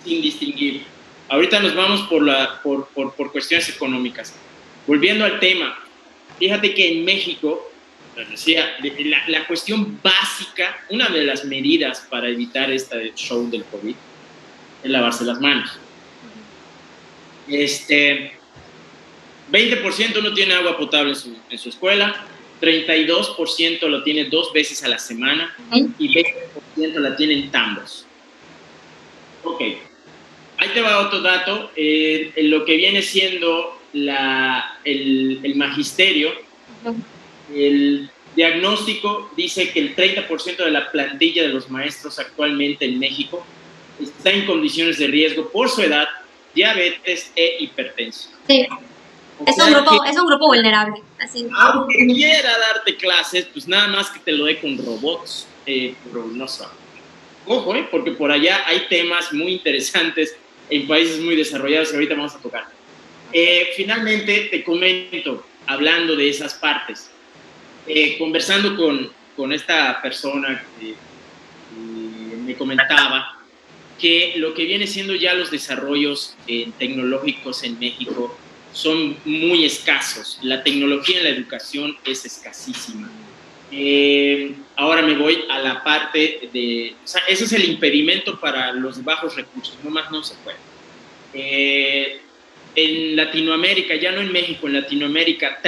sin distinguir. Ahorita nos vamos por cuestiones económicas. Volviendo al tema, fíjate que en México decía, la cuestión básica, una de las medidas para evitar este show del COVID es lavarse las manos. 20% no tiene agua potable en su escuela, 32% lo tiene 2 veces a la semana y 20% la tiene en tambos. Ok, ahí te va otro dato. En lo que viene siendo el magisterio, el diagnóstico dice que el 30% de la plantilla de los maestros actualmente en México está en condiciones de riesgo por su edad, diabetes e hipertensión. Sí, es un grupo vulnerable. Así. Aunque quiera darte clases, pues nada más que te lo dé con robots, pero no sabe. Ojo, porque por allá hay temas muy interesantes en países muy desarrollados que ahorita vamos a tocar. Finalmente, te comento, hablando de esas partes, conversando con esta persona que me comentaba que lo que viene siendo ya los desarrollos tecnológicos en México son muy escasos. La tecnología en la educación es escasísima. Ahora me voy a la parte de... O sea, ese es el impedimento para los bajos recursos, no más no se puede. En Latinoamérica, ya no en México, en Latinoamérica,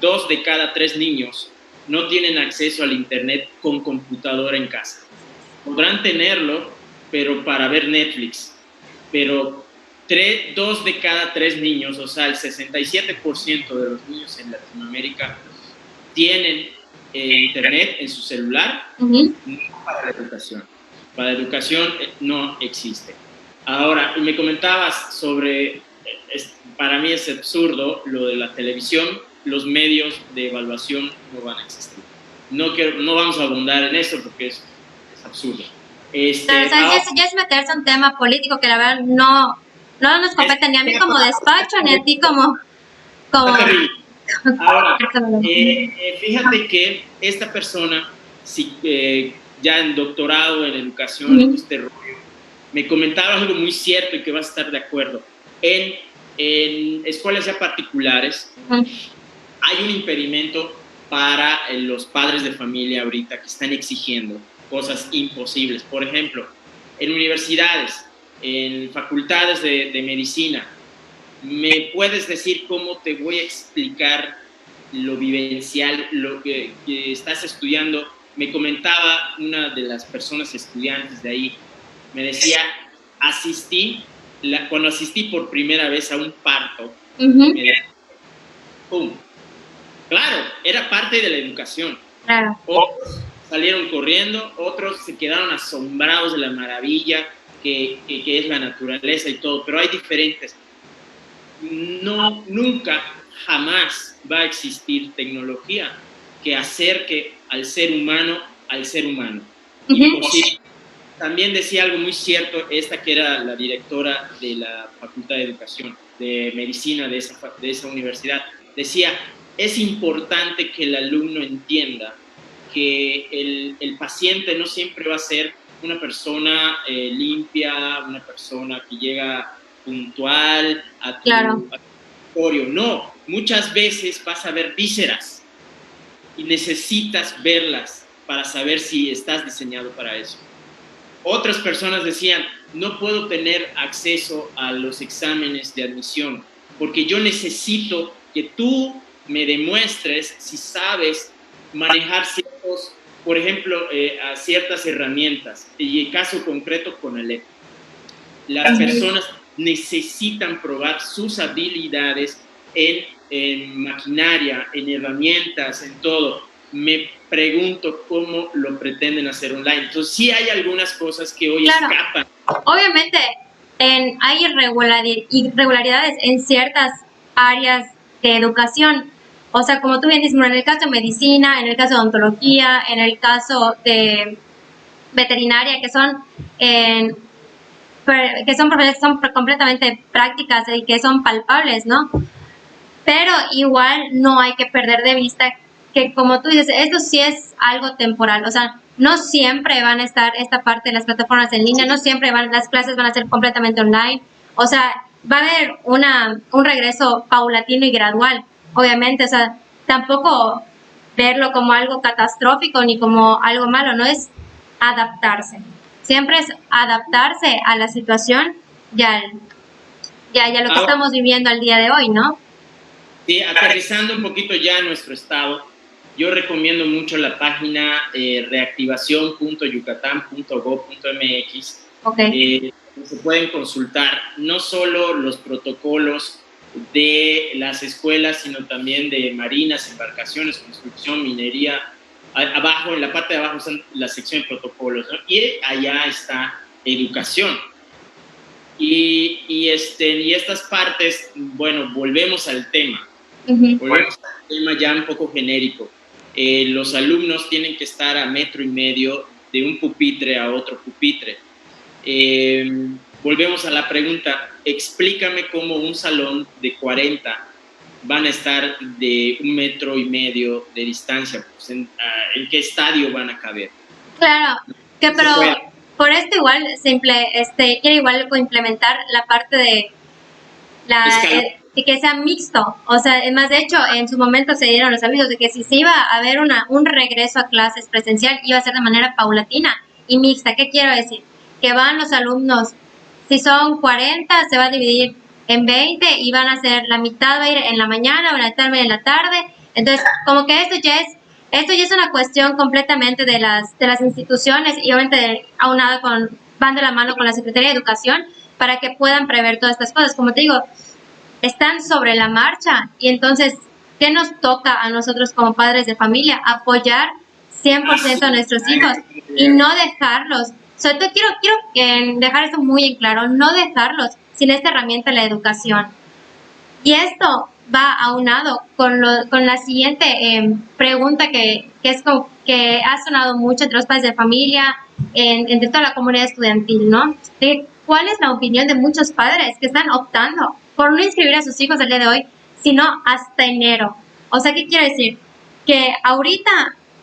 2 de cada 3 niños no tienen acceso al internet con computadora en casa. Podrán tenerlo, pero para ver Netflix. Pero 2 de cada 3 niños, o sea, el 67% de los niños en Latinoamérica tienen internet en su celular, no para la educación. Para la educación no existe. Ahora, me comentabas sobre, para mí es absurdo lo de la televisión, los medios de evaluación no van a existir. No vamos a abundar en eso porque es absurdo. Pero, ya es meterse en un tema político que la verdad no nos compete ni a mí como despacho, ni a ti como... Ahora, fíjate que esta persona, ya en doctorado en educación, este rollo, me comentaba algo muy cierto y que vas a estar de acuerdo. En escuelas ya particulares hay un impedimento para los padres de familia ahorita que están exigiendo cosas imposibles. Por ejemplo, en universidades, en facultades de medicina, ¿me puedes decir cómo te voy a explicar lo vivencial, lo que estás estudiando? Me comentaba una de las personas estudiantes de ahí, me decía, cuando asistí por primera vez a un parto, me decía, ¡pum! Claro, era parte de la educación. Claro. Otros salieron corriendo, otros se quedaron asombrados de la maravilla que es la naturaleza y todo, pero hay diferentes. Nunca, jamás va a existir tecnología que acerque al ser humano al ser humano. Imposible. También decía algo muy cierto, esta que era la directora de la Facultad de Educación, de Medicina de esa universidad, decía, es importante que el alumno entienda que el paciente no siempre va a ser una persona limpia, una persona que llega puntual a tu laboratorio. No, muchas veces vas a ver vísceras y necesitas verlas para saber si estás diseñado para eso. Otras personas decían, no puedo tener acceso a los exámenes de admisión porque yo necesito que tú me demuestres si sabes manejar por ejemplo, a ciertas herramientas. Y el caso concreto con el las personas necesitan probar sus habilidades en maquinaria, en herramientas, en todo. Me pregunto cómo lo pretenden hacer online. Entonces, sí hay algunas cosas que hoy escapan. Obviamente, hay irregularidades en ciertas áreas de educación. O sea, como tú bien dices, en el caso de medicina, en el caso de odontología, en el caso de veterinaria, que son completamente prácticas y que son palpables, ¿no? Pero igual no hay que perder de vista que, como tú dices, esto sí es algo temporal. O sea, no siempre van a estar esta parte de las plataformas en línea, no siempre las clases van a ser completamente online. O sea, va a haber un regreso paulatino y gradual. Obviamente, o sea, tampoco verlo como algo catastrófico ni como algo malo, no es adaptarse. Siempre es adaptarse a la situación ya lo que estamos viviendo al día de hoy, ¿no? Sí, aterrizando un poquito ya a nuestro estado, yo recomiendo mucho la página reactivación.yucatán.gov.mx. Okay. Se pueden consultar no solo los protocolos de las escuelas, sino también de marinas, embarcaciones, construcción, minería. Abajo, en la parte de abajo, están la sección de protocolos, ¿no? Y allá está educación. Y estas partes, bueno, volvemos al tema. Volvemos al tema ya un poco genérico. Los alumnos tienen que estar a 1.5 metros de un pupitre a otro pupitre. Volvemos a la pregunta, explícame cómo un salón de 40 van a estar de 1.5 metros de distancia, pues ¿en qué estadio van a caber? Claro, pero por esto igual quiere igual implementar la parte de que sea mixto, o sea, es más, de hecho, en su momento se dieron los avisos de que si se iba a haber un regreso a clases presencial, iba a ser de manera paulatina y mixta. ¿Qué quiero decir? Que van los alumnos, si son 40, se va a dividir en 20 y van a ser, la mitad va a ir en la mañana, la mitad va a ir en la tarde. Entonces, como que esto ya es una cuestión completamente de las instituciones y obviamente van de la mano con la Secretaría de Educación para que puedan prever todas estas cosas. Como te digo, están sobre la marcha y entonces, ¿qué nos toca a nosotros como padres de familia? Apoyar 100% a nuestros hijos y no dejarlos. Sobre todo quiero dejar esto muy en claro, no dejarlos sin esta herramienta de la educación. Y esto va aunado con la siguiente pregunta que ha sonado mucho entre los padres de familia, entre toda la comunidad estudiantil, ¿no? De cuál es la opinión de muchos padres que están optando por no inscribir a sus hijos el día de hoy, sino hasta enero. O sea, ¿qué quiere decir? Que ahorita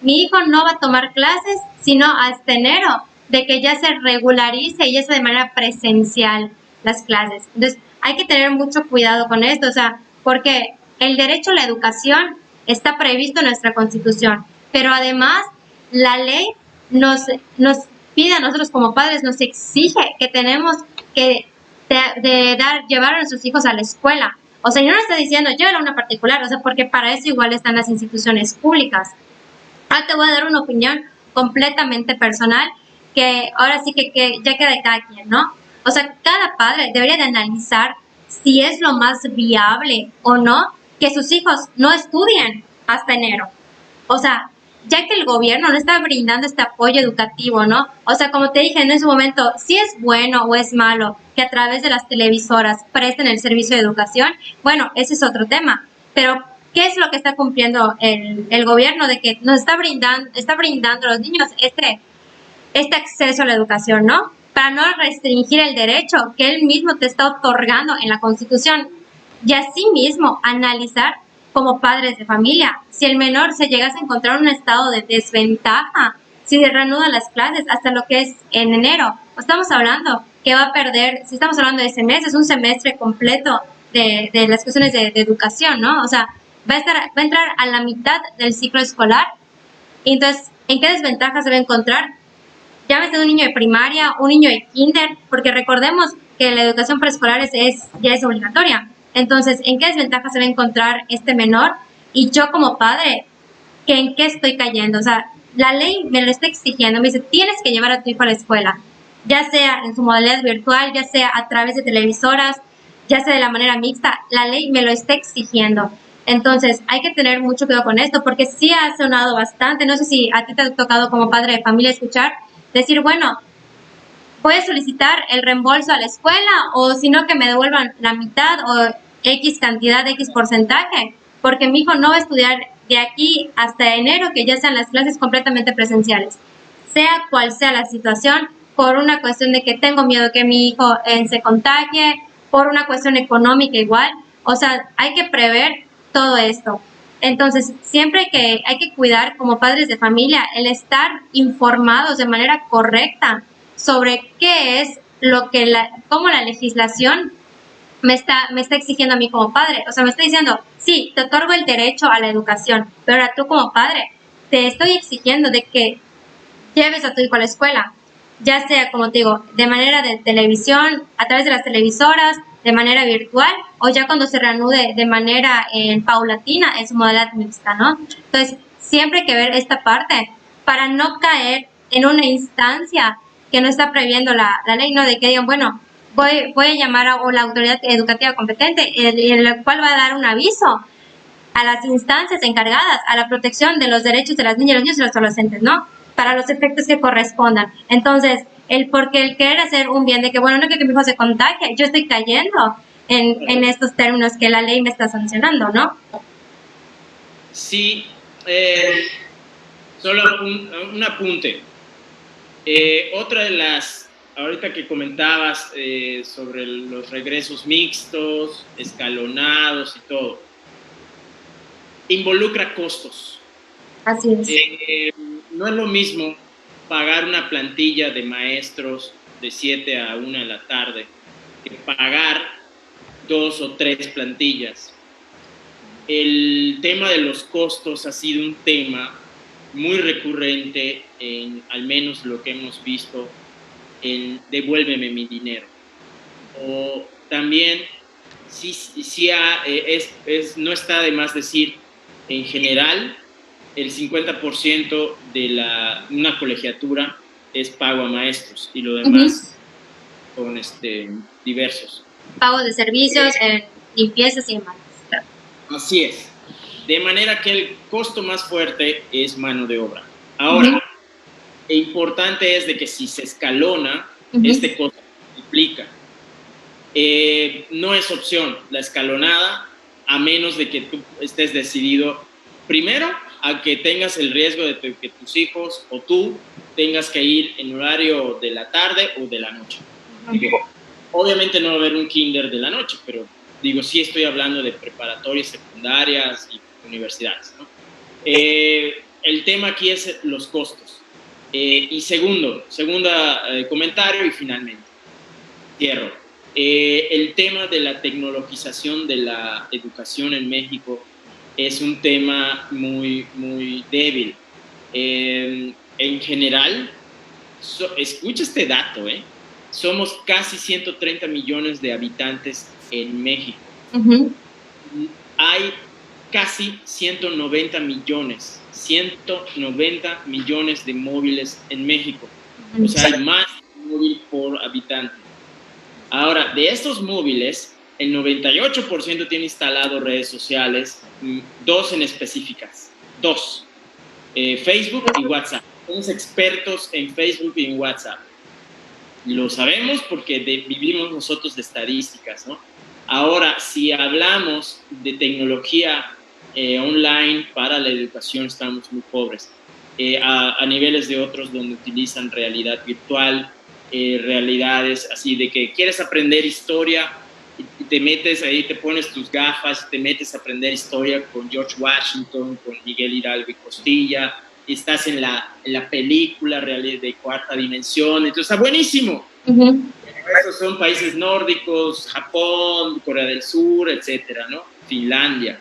mi hijo no va a tomar clases, sino hasta enero, de que ya se regularice y eso de manera presencial las clases. Entonces, hay que tener mucho cuidado con esto, o sea, porque el derecho a la educación está previsto en nuestra Constitución, pero además la ley nos pide a nosotros como padres, nos exige que tenemos que llevar a nuestros hijos a la escuela. O sea, yo no estoy diciendo llévalo a una particular, o sea, porque para eso igual están las instituciones públicas. Ahora te voy a dar una opinión completamente personal, que ahora sí que ya queda de cada quien, ¿no? O sea, cada padre debería de analizar si es lo más viable o no que sus hijos no estudien hasta enero. O sea, ya que el gobierno no está brindando este apoyo educativo, ¿no? O sea, como te dije en ese momento, si es bueno o es malo que a través de las televisoras presten el servicio de educación, bueno, ese es otro tema. Pero, ¿qué es lo que está cumpliendo el gobierno? De que nos está brindando a los niños este acceso a la educación, ¿no? Para no restringir el derecho que él mismo te está otorgando en la Constitución. Y así mismo analizar como padres de familia, si el menor se llegase a encontrar en un estado de desventaja, si se reanudan las clases hasta lo que es en enero, estamos hablando que va a perder, si estamos hablando de semestres, es un semestre completo de las cuestiones de educación, ¿no? O sea, va a entrar a la mitad del ciclo escolar. Y entonces, ¿en qué desventaja se va a encontrar? Llámese un niño de primaria, un niño de kinder, porque recordemos que la educación preescolar ya es obligatoria. Entonces, ¿en qué desventaja se va a encontrar este menor? Y yo como padre, ¿en qué estoy cayendo? O sea, la ley me lo está exigiendo, me dice, tienes que llevar a tu hijo a la escuela, ya sea en su modalidad virtual, ya sea a través de televisoras, ya sea de la manera mixta, la ley me lo está exigiendo. Entonces, hay que tener mucho cuidado con esto, porque sí ha sonado bastante, no sé si a ti te ha tocado como padre de familia escuchar, decir, bueno, voy a solicitar el reembolso a la escuela o si no que me devuelvan la mitad o X cantidad, X porcentaje, porque mi hijo no va a estudiar de aquí hasta enero, que ya sean las clases completamente presenciales. Sea cual sea la situación, por una cuestión de que tengo miedo que mi hijo se contagie, por una cuestión económica igual, o sea, hay que prever todo esto. Entonces, siempre hay que cuidar como padres de familia el estar informados de manera correcta sobre qué es cómo la legislación me está exigiendo a mí como padre. O sea, me está diciendo, sí, te otorgo el derecho a la educación, pero ahora tú como padre te estoy exigiendo de que lleves a tu hijo a la escuela, ya sea, como te digo, de manera de televisión, a través de las televisoras, de manera virtual, o ya cuando se reanude de manera paulatina en su modalidad mixta, ¿no? Entonces, siempre hay que ver esta parte para no caer en una instancia que no está previendo la ley, ¿no? De que digan, bueno, voy a llamar a la autoridad educativa competente, el cual va a dar un aviso a las instancias encargadas a la protección de los derechos de las niñas, los niños y los adolescentes, ¿no? Para los efectos que correspondan. Entonces, porque el querer hacer un bien de que, bueno, no quiero que mi hijo se contagie, yo estoy cayendo en estos términos que la ley me está sancionando, ¿no? Sí, solo un apunte. Otra de las, ahorita que comentabas sobre los regresos mixtos, escalonados y todo, involucra costos. Así es. No es lo mismo pagar una plantilla de maestros de 7 a 1 de la tarde que pagar 2 o 3 plantillas. El tema de los costos ha sido un tema muy recurrente en al menos lo que hemos visto en Devuélveme mi dinero. O también, no está de más decir, en general, el 50% de una colegiatura es pago a maestros y lo demás son diversos. Pago de servicios, limpiezas y demás. Claro. Así es. De manera que el costo más fuerte es mano de obra. Ahora, importante es de que si se escalona, este costo se duplica. No es opción la escalonada, a menos de que tú estés decidido, primero, a que tengas el riesgo de que tus hijos o tú tengas que ir en horario de la tarde o de la noche. Obviamente no va a haber un kinder de la noche, pero sí estoy hablando de preparatorias, secundarias y universidades, ¿no? El tema aquí es los costos. Y segundo comentario y finalmente, cierro. El tema de la tecnologización de la educación en México es un tema muy, muy débil. En general, escucha este dato, somos casi 130 millones de habitantes en México. Hay casi 190 millones de móviles en México. O sea, hay más móvil por habitante. Ahora, de estos móviles, el 98% tiene instalado redes sociales, 2 en específicas, 2, Facebook y WhatsApp. Somos expertos en Facebook y en WhatsApp. Lo sabemos porque vivimos nosotros de estadísticas, ¿no? Ahora, si hablamos de tecnología online para la educación, estamos muy pobres. A niveles de otros donde utilizan realidad virtual, realidades así de que quieres aprender historia y te metes ahí, te pones tus gafas, te metes a aprender historia con George Washington, con Miguel Hidalgo y Costilla, y estás en la película de cuarta dimensión, entonces está buenísimo. Esos son países nórdicos, Japón, Corea del Sur, etcétera, ¿no? Finlandia.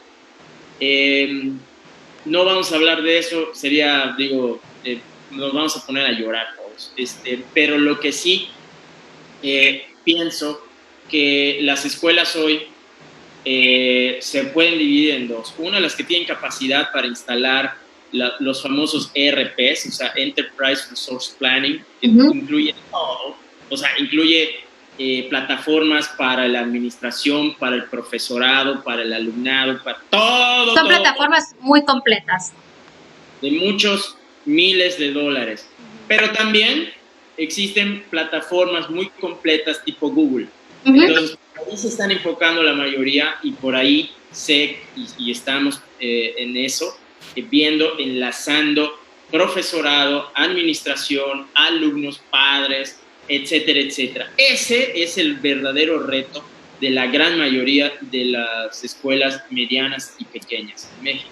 No vamos a hablar de eso, sería, nos vamos a poner a llorar todos. Pero lo que sí pienso que las escuelas hoy se pueden dividir en 2. Una, las que tienen capacidad para instalar los famosos ERPs, o sea, Enterprise Resource Planning, que incluye todo, o sea, incluye plataformas para la administración, para el profesorado, para el alumnado, para todo. Son plataformas muy completas. De muchos miles de dólares. Pero también existen plataformas muy completas tipo Google. Entonces, ahí se están enfocando la mayoría y por ahí sé y estamos en eso, enlazando profesorado, administración, alumnos, padres, etcétera, etcétera. Ese es el verdadero reto de la gran mayoría de las escuelas medianas y pequeñas en México.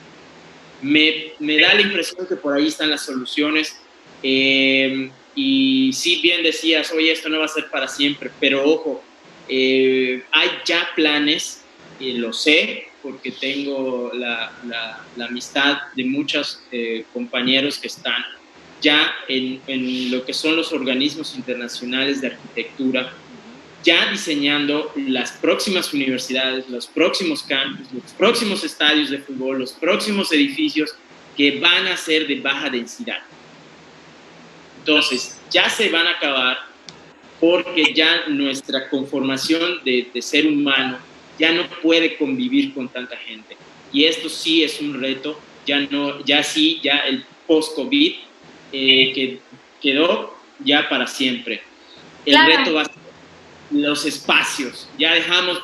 Me da la impresión que por ahí están las soluciones y si bien decías, oye, esto no va a ser para siempre, pero ojo, Hay ya planes, lo sé, porque tengo la amistad de muchos compañeros que están ya en lo que son los organismos internacionales de arquitectura, ya diseñando las próximas universidades, los próximos campus, los próximos estadios de fútbol, los próximos edificios que van a ser de baja densidad. Entonces, ya se van a acabar porque ya nuestra conformación de ser humano ya no puede convivir con tanta gente. Y esto sí es un reto, ya el post-COVID que quedó ya para siempre. El reto va a ser los espacios. Ya dejamos,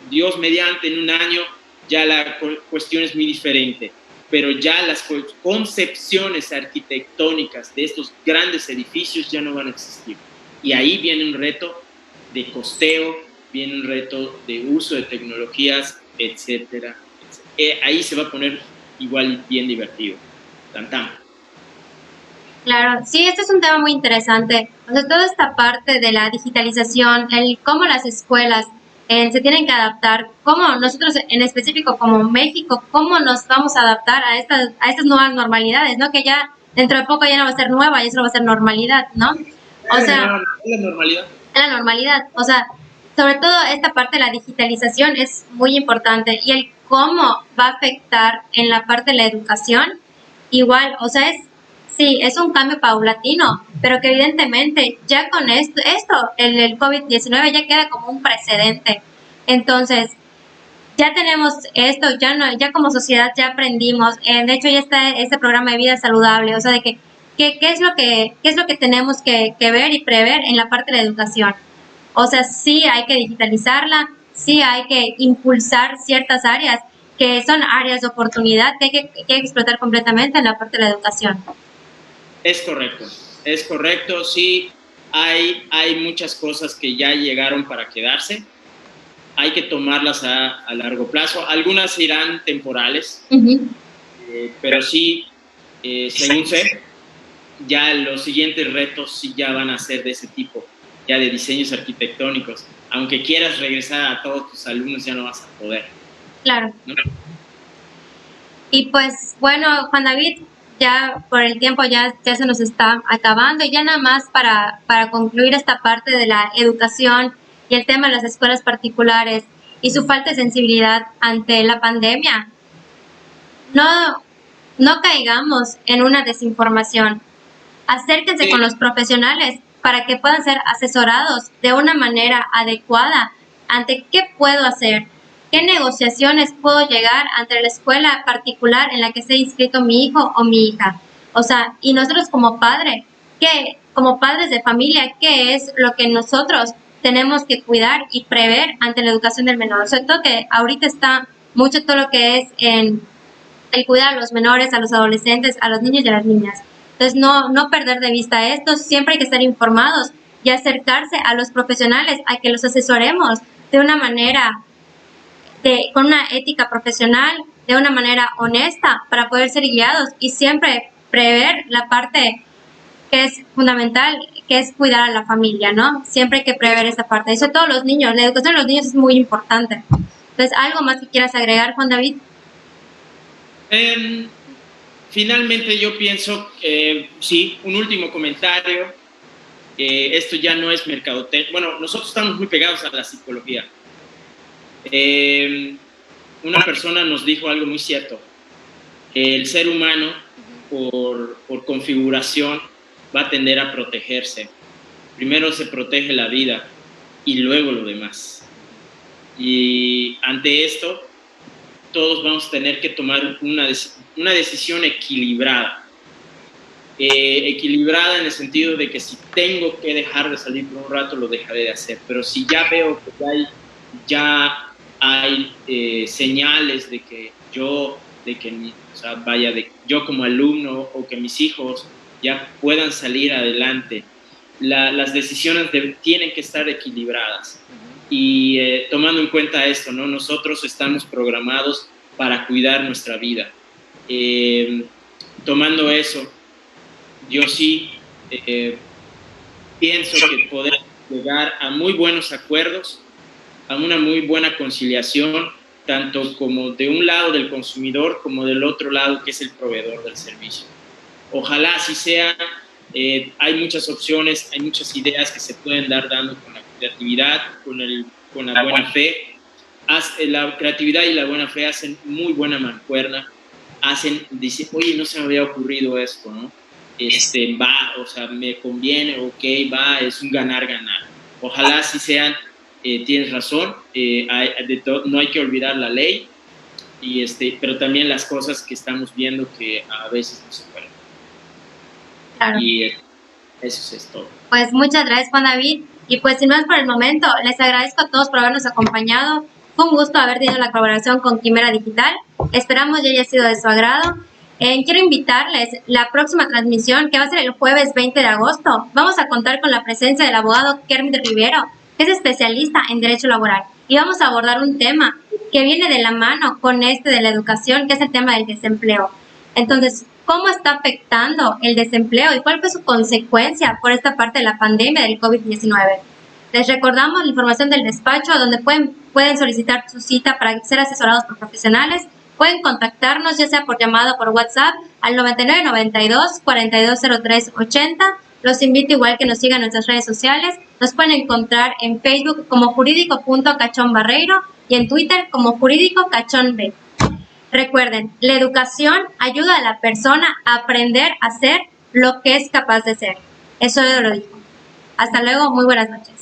Dios mediante, en un año ya la cuestión es muy diferente, pero ya las concepciones arquitectónicas de estos grandes edificios ya no van a existir. Y ahí viene un reto de costeo, viene un reto de uso de tecnologías, etcétera, etcétera. Ahí se va a poner igual bien divertido. Tan. Claro, sí, este es un tema muy interesante. O sea, toda esta parte de la digitalización, el cómo las escuelas se tienen que adaptar, cómo nosotros en específico como México, cómo nos vamos a adaptar a estas nuevas normalidades, ¿no? Que ya dentro de poco ya no va a ser nueva, ya solo va a ser normalidad, ¿no? O sea, la normalidad. La normalidad, o sea, sobre todo esta parte de la digitalización es muy importante y el cómo va a afectar en la parte de la educación, igual, o sea, sí, es un cambio paulatino, pero que evidentemente ya con esto el COVID-19 ya queda como un precedente. Entonces, ya tenemos esto, ya como sociedad ya aprendimos, de hecho ya está este programa de vida saludable, o sea, de que qué es lo que tenemos que ver y prever en la parte de la educación. O sea, sí hay que digitalizarla, sí hay que impulsar ciertas áreas que son áreas de oportunidad que hay que explotar completamente en la parte de la educación. Es correcto, sí, hay muchas cosas que ya llegaron para quedarse, hay que tomarlas a largo plazo, algunas irán temporales, pero sí, según sé, ya los siguientes retos sí ya van a ser de ese tipo, ya de diseños arquitectónicos, aunque quieras regresar a todos tus alumnos ya no vas a poder. Claro. ¿No? Y pues bueno, Juan David, ya por el tiempo ya se nos está acabando y ya nada más para concluir esta parte de la educación y el tema de las escuelas particulares y su falta de sensibilidad ante la pandemia. No caigamos en una desinformación. Acérquense con los profesionales para que puedan ser asesorados de una manera adecuada ante qué puedo hacer, qué negociaciones puedo llegar ante la escuela particular en la que esté inscrito mi hijo o mi hija. O sea, y nosotros como padres de familia, ¿qué es lo que nosotros tenemos que cuidar y prever ante la educación del menor? Sobre todo que ahorita está mucho todo lo que es en el cuidar a los menores, a los adolescentes, a los niños y a las niñas. Entonces, no perder de vista esto, siempre hay que estar informados y acercarse a los profesionales, a que los asesoremos de una manera, con una ética profesional, de una manera honesta, para poder ser guiados y siempre prever la parte que es fundamental, que es cuidar a la familia, ¿no? Siempre hay que prever esa parte. Eso todos los niños, la educación de los niños es muy importante. Entonces, ¿algo más que quieras agregar, Juan David? Finalmente yo pienso que sí, un último comentario, esto ya no es mercadotecnia, bueno, nosotros estamos muy pegados a la psicología. Una persona nos dijo algo muy cierto, el ser humano por configuración va a tender a protegerse. Primero se protege la vida y luego lo demás. Y ante esto, todos vamos a tener que tomar una decisión equilibrada. Equilibrada en el sentido de que si tengo que dejar de salir por un rato, lo dejaré de hacer. Pero si ya veo que ya hay señales de que yo como alumno o que mis hijos ya puedan salir adelante, las decisiones tienen que estar equilibradas. Y tomando en cuenta esto, ¿no? Nosotros estamos programados para cuidar nuestra vida. Tomando eso, yo sí pienso que poder llegar a muy buenos acuerdos a una muy buena conciliación, tanto como de un lado del consumidor como del otro lado que es el proveedor del servicio. Ojalá así sea. Hay muchas opciones, hay muchas ideas que se pueden dar dando con la creatividad, con la buena fe. La creatividad y la buena fe hacen muy buena mancuerna. Dicen, oye, no se me había ocurrido esto, ¿no? Va, o sea, me conviene, ok, va, es un ganar-ganar. Ojalá así sean. Tienes razón, no hay que olvidar la ley, pero también las cosas que estamos viendo que a veces no se pueden. Claro. Y eso es todo. Pues muchas gracias, Juan David. Y pues sin más por el momento, les agradezco a todos por habernos acompañado. Fue un gusto haber tenido la colaboración con Quimera Digital. Esperamos que haya sido de su agrado. Quiero invitarles la próxima transmisión, que va a ser el jueves 20 de agosto. Vamos a contar con la presencia del abogado Kermit Rivero, que es especialista en Derecho Laboral. Y vamos a abordar un tema que viene de la mano con de la educación, que es el tema del desempleo. Entonces, ¿cómo está afectando el desempleo y cuál fue su consecuencia por esta parte de la pandemia del COVID-19? Les recordamos la información del despacho, donde pueden solicitar su cita para ser asesorados por profesionales. Pueden contactarnos ya sea por llamada o por WhatsApp al 9992-420380. Los invito igual que nos sigan en nuestras redes sociales. Nos pueden encontrar en Facebook como jurídico.cachonbarreiro y en Twitter como jurídico-cachonb. Recuerden, la educación ayuda a la persona a aprender a ser lo que es capaz de ser. Eso yo lo digo. Hasta luego, muy buenas noches.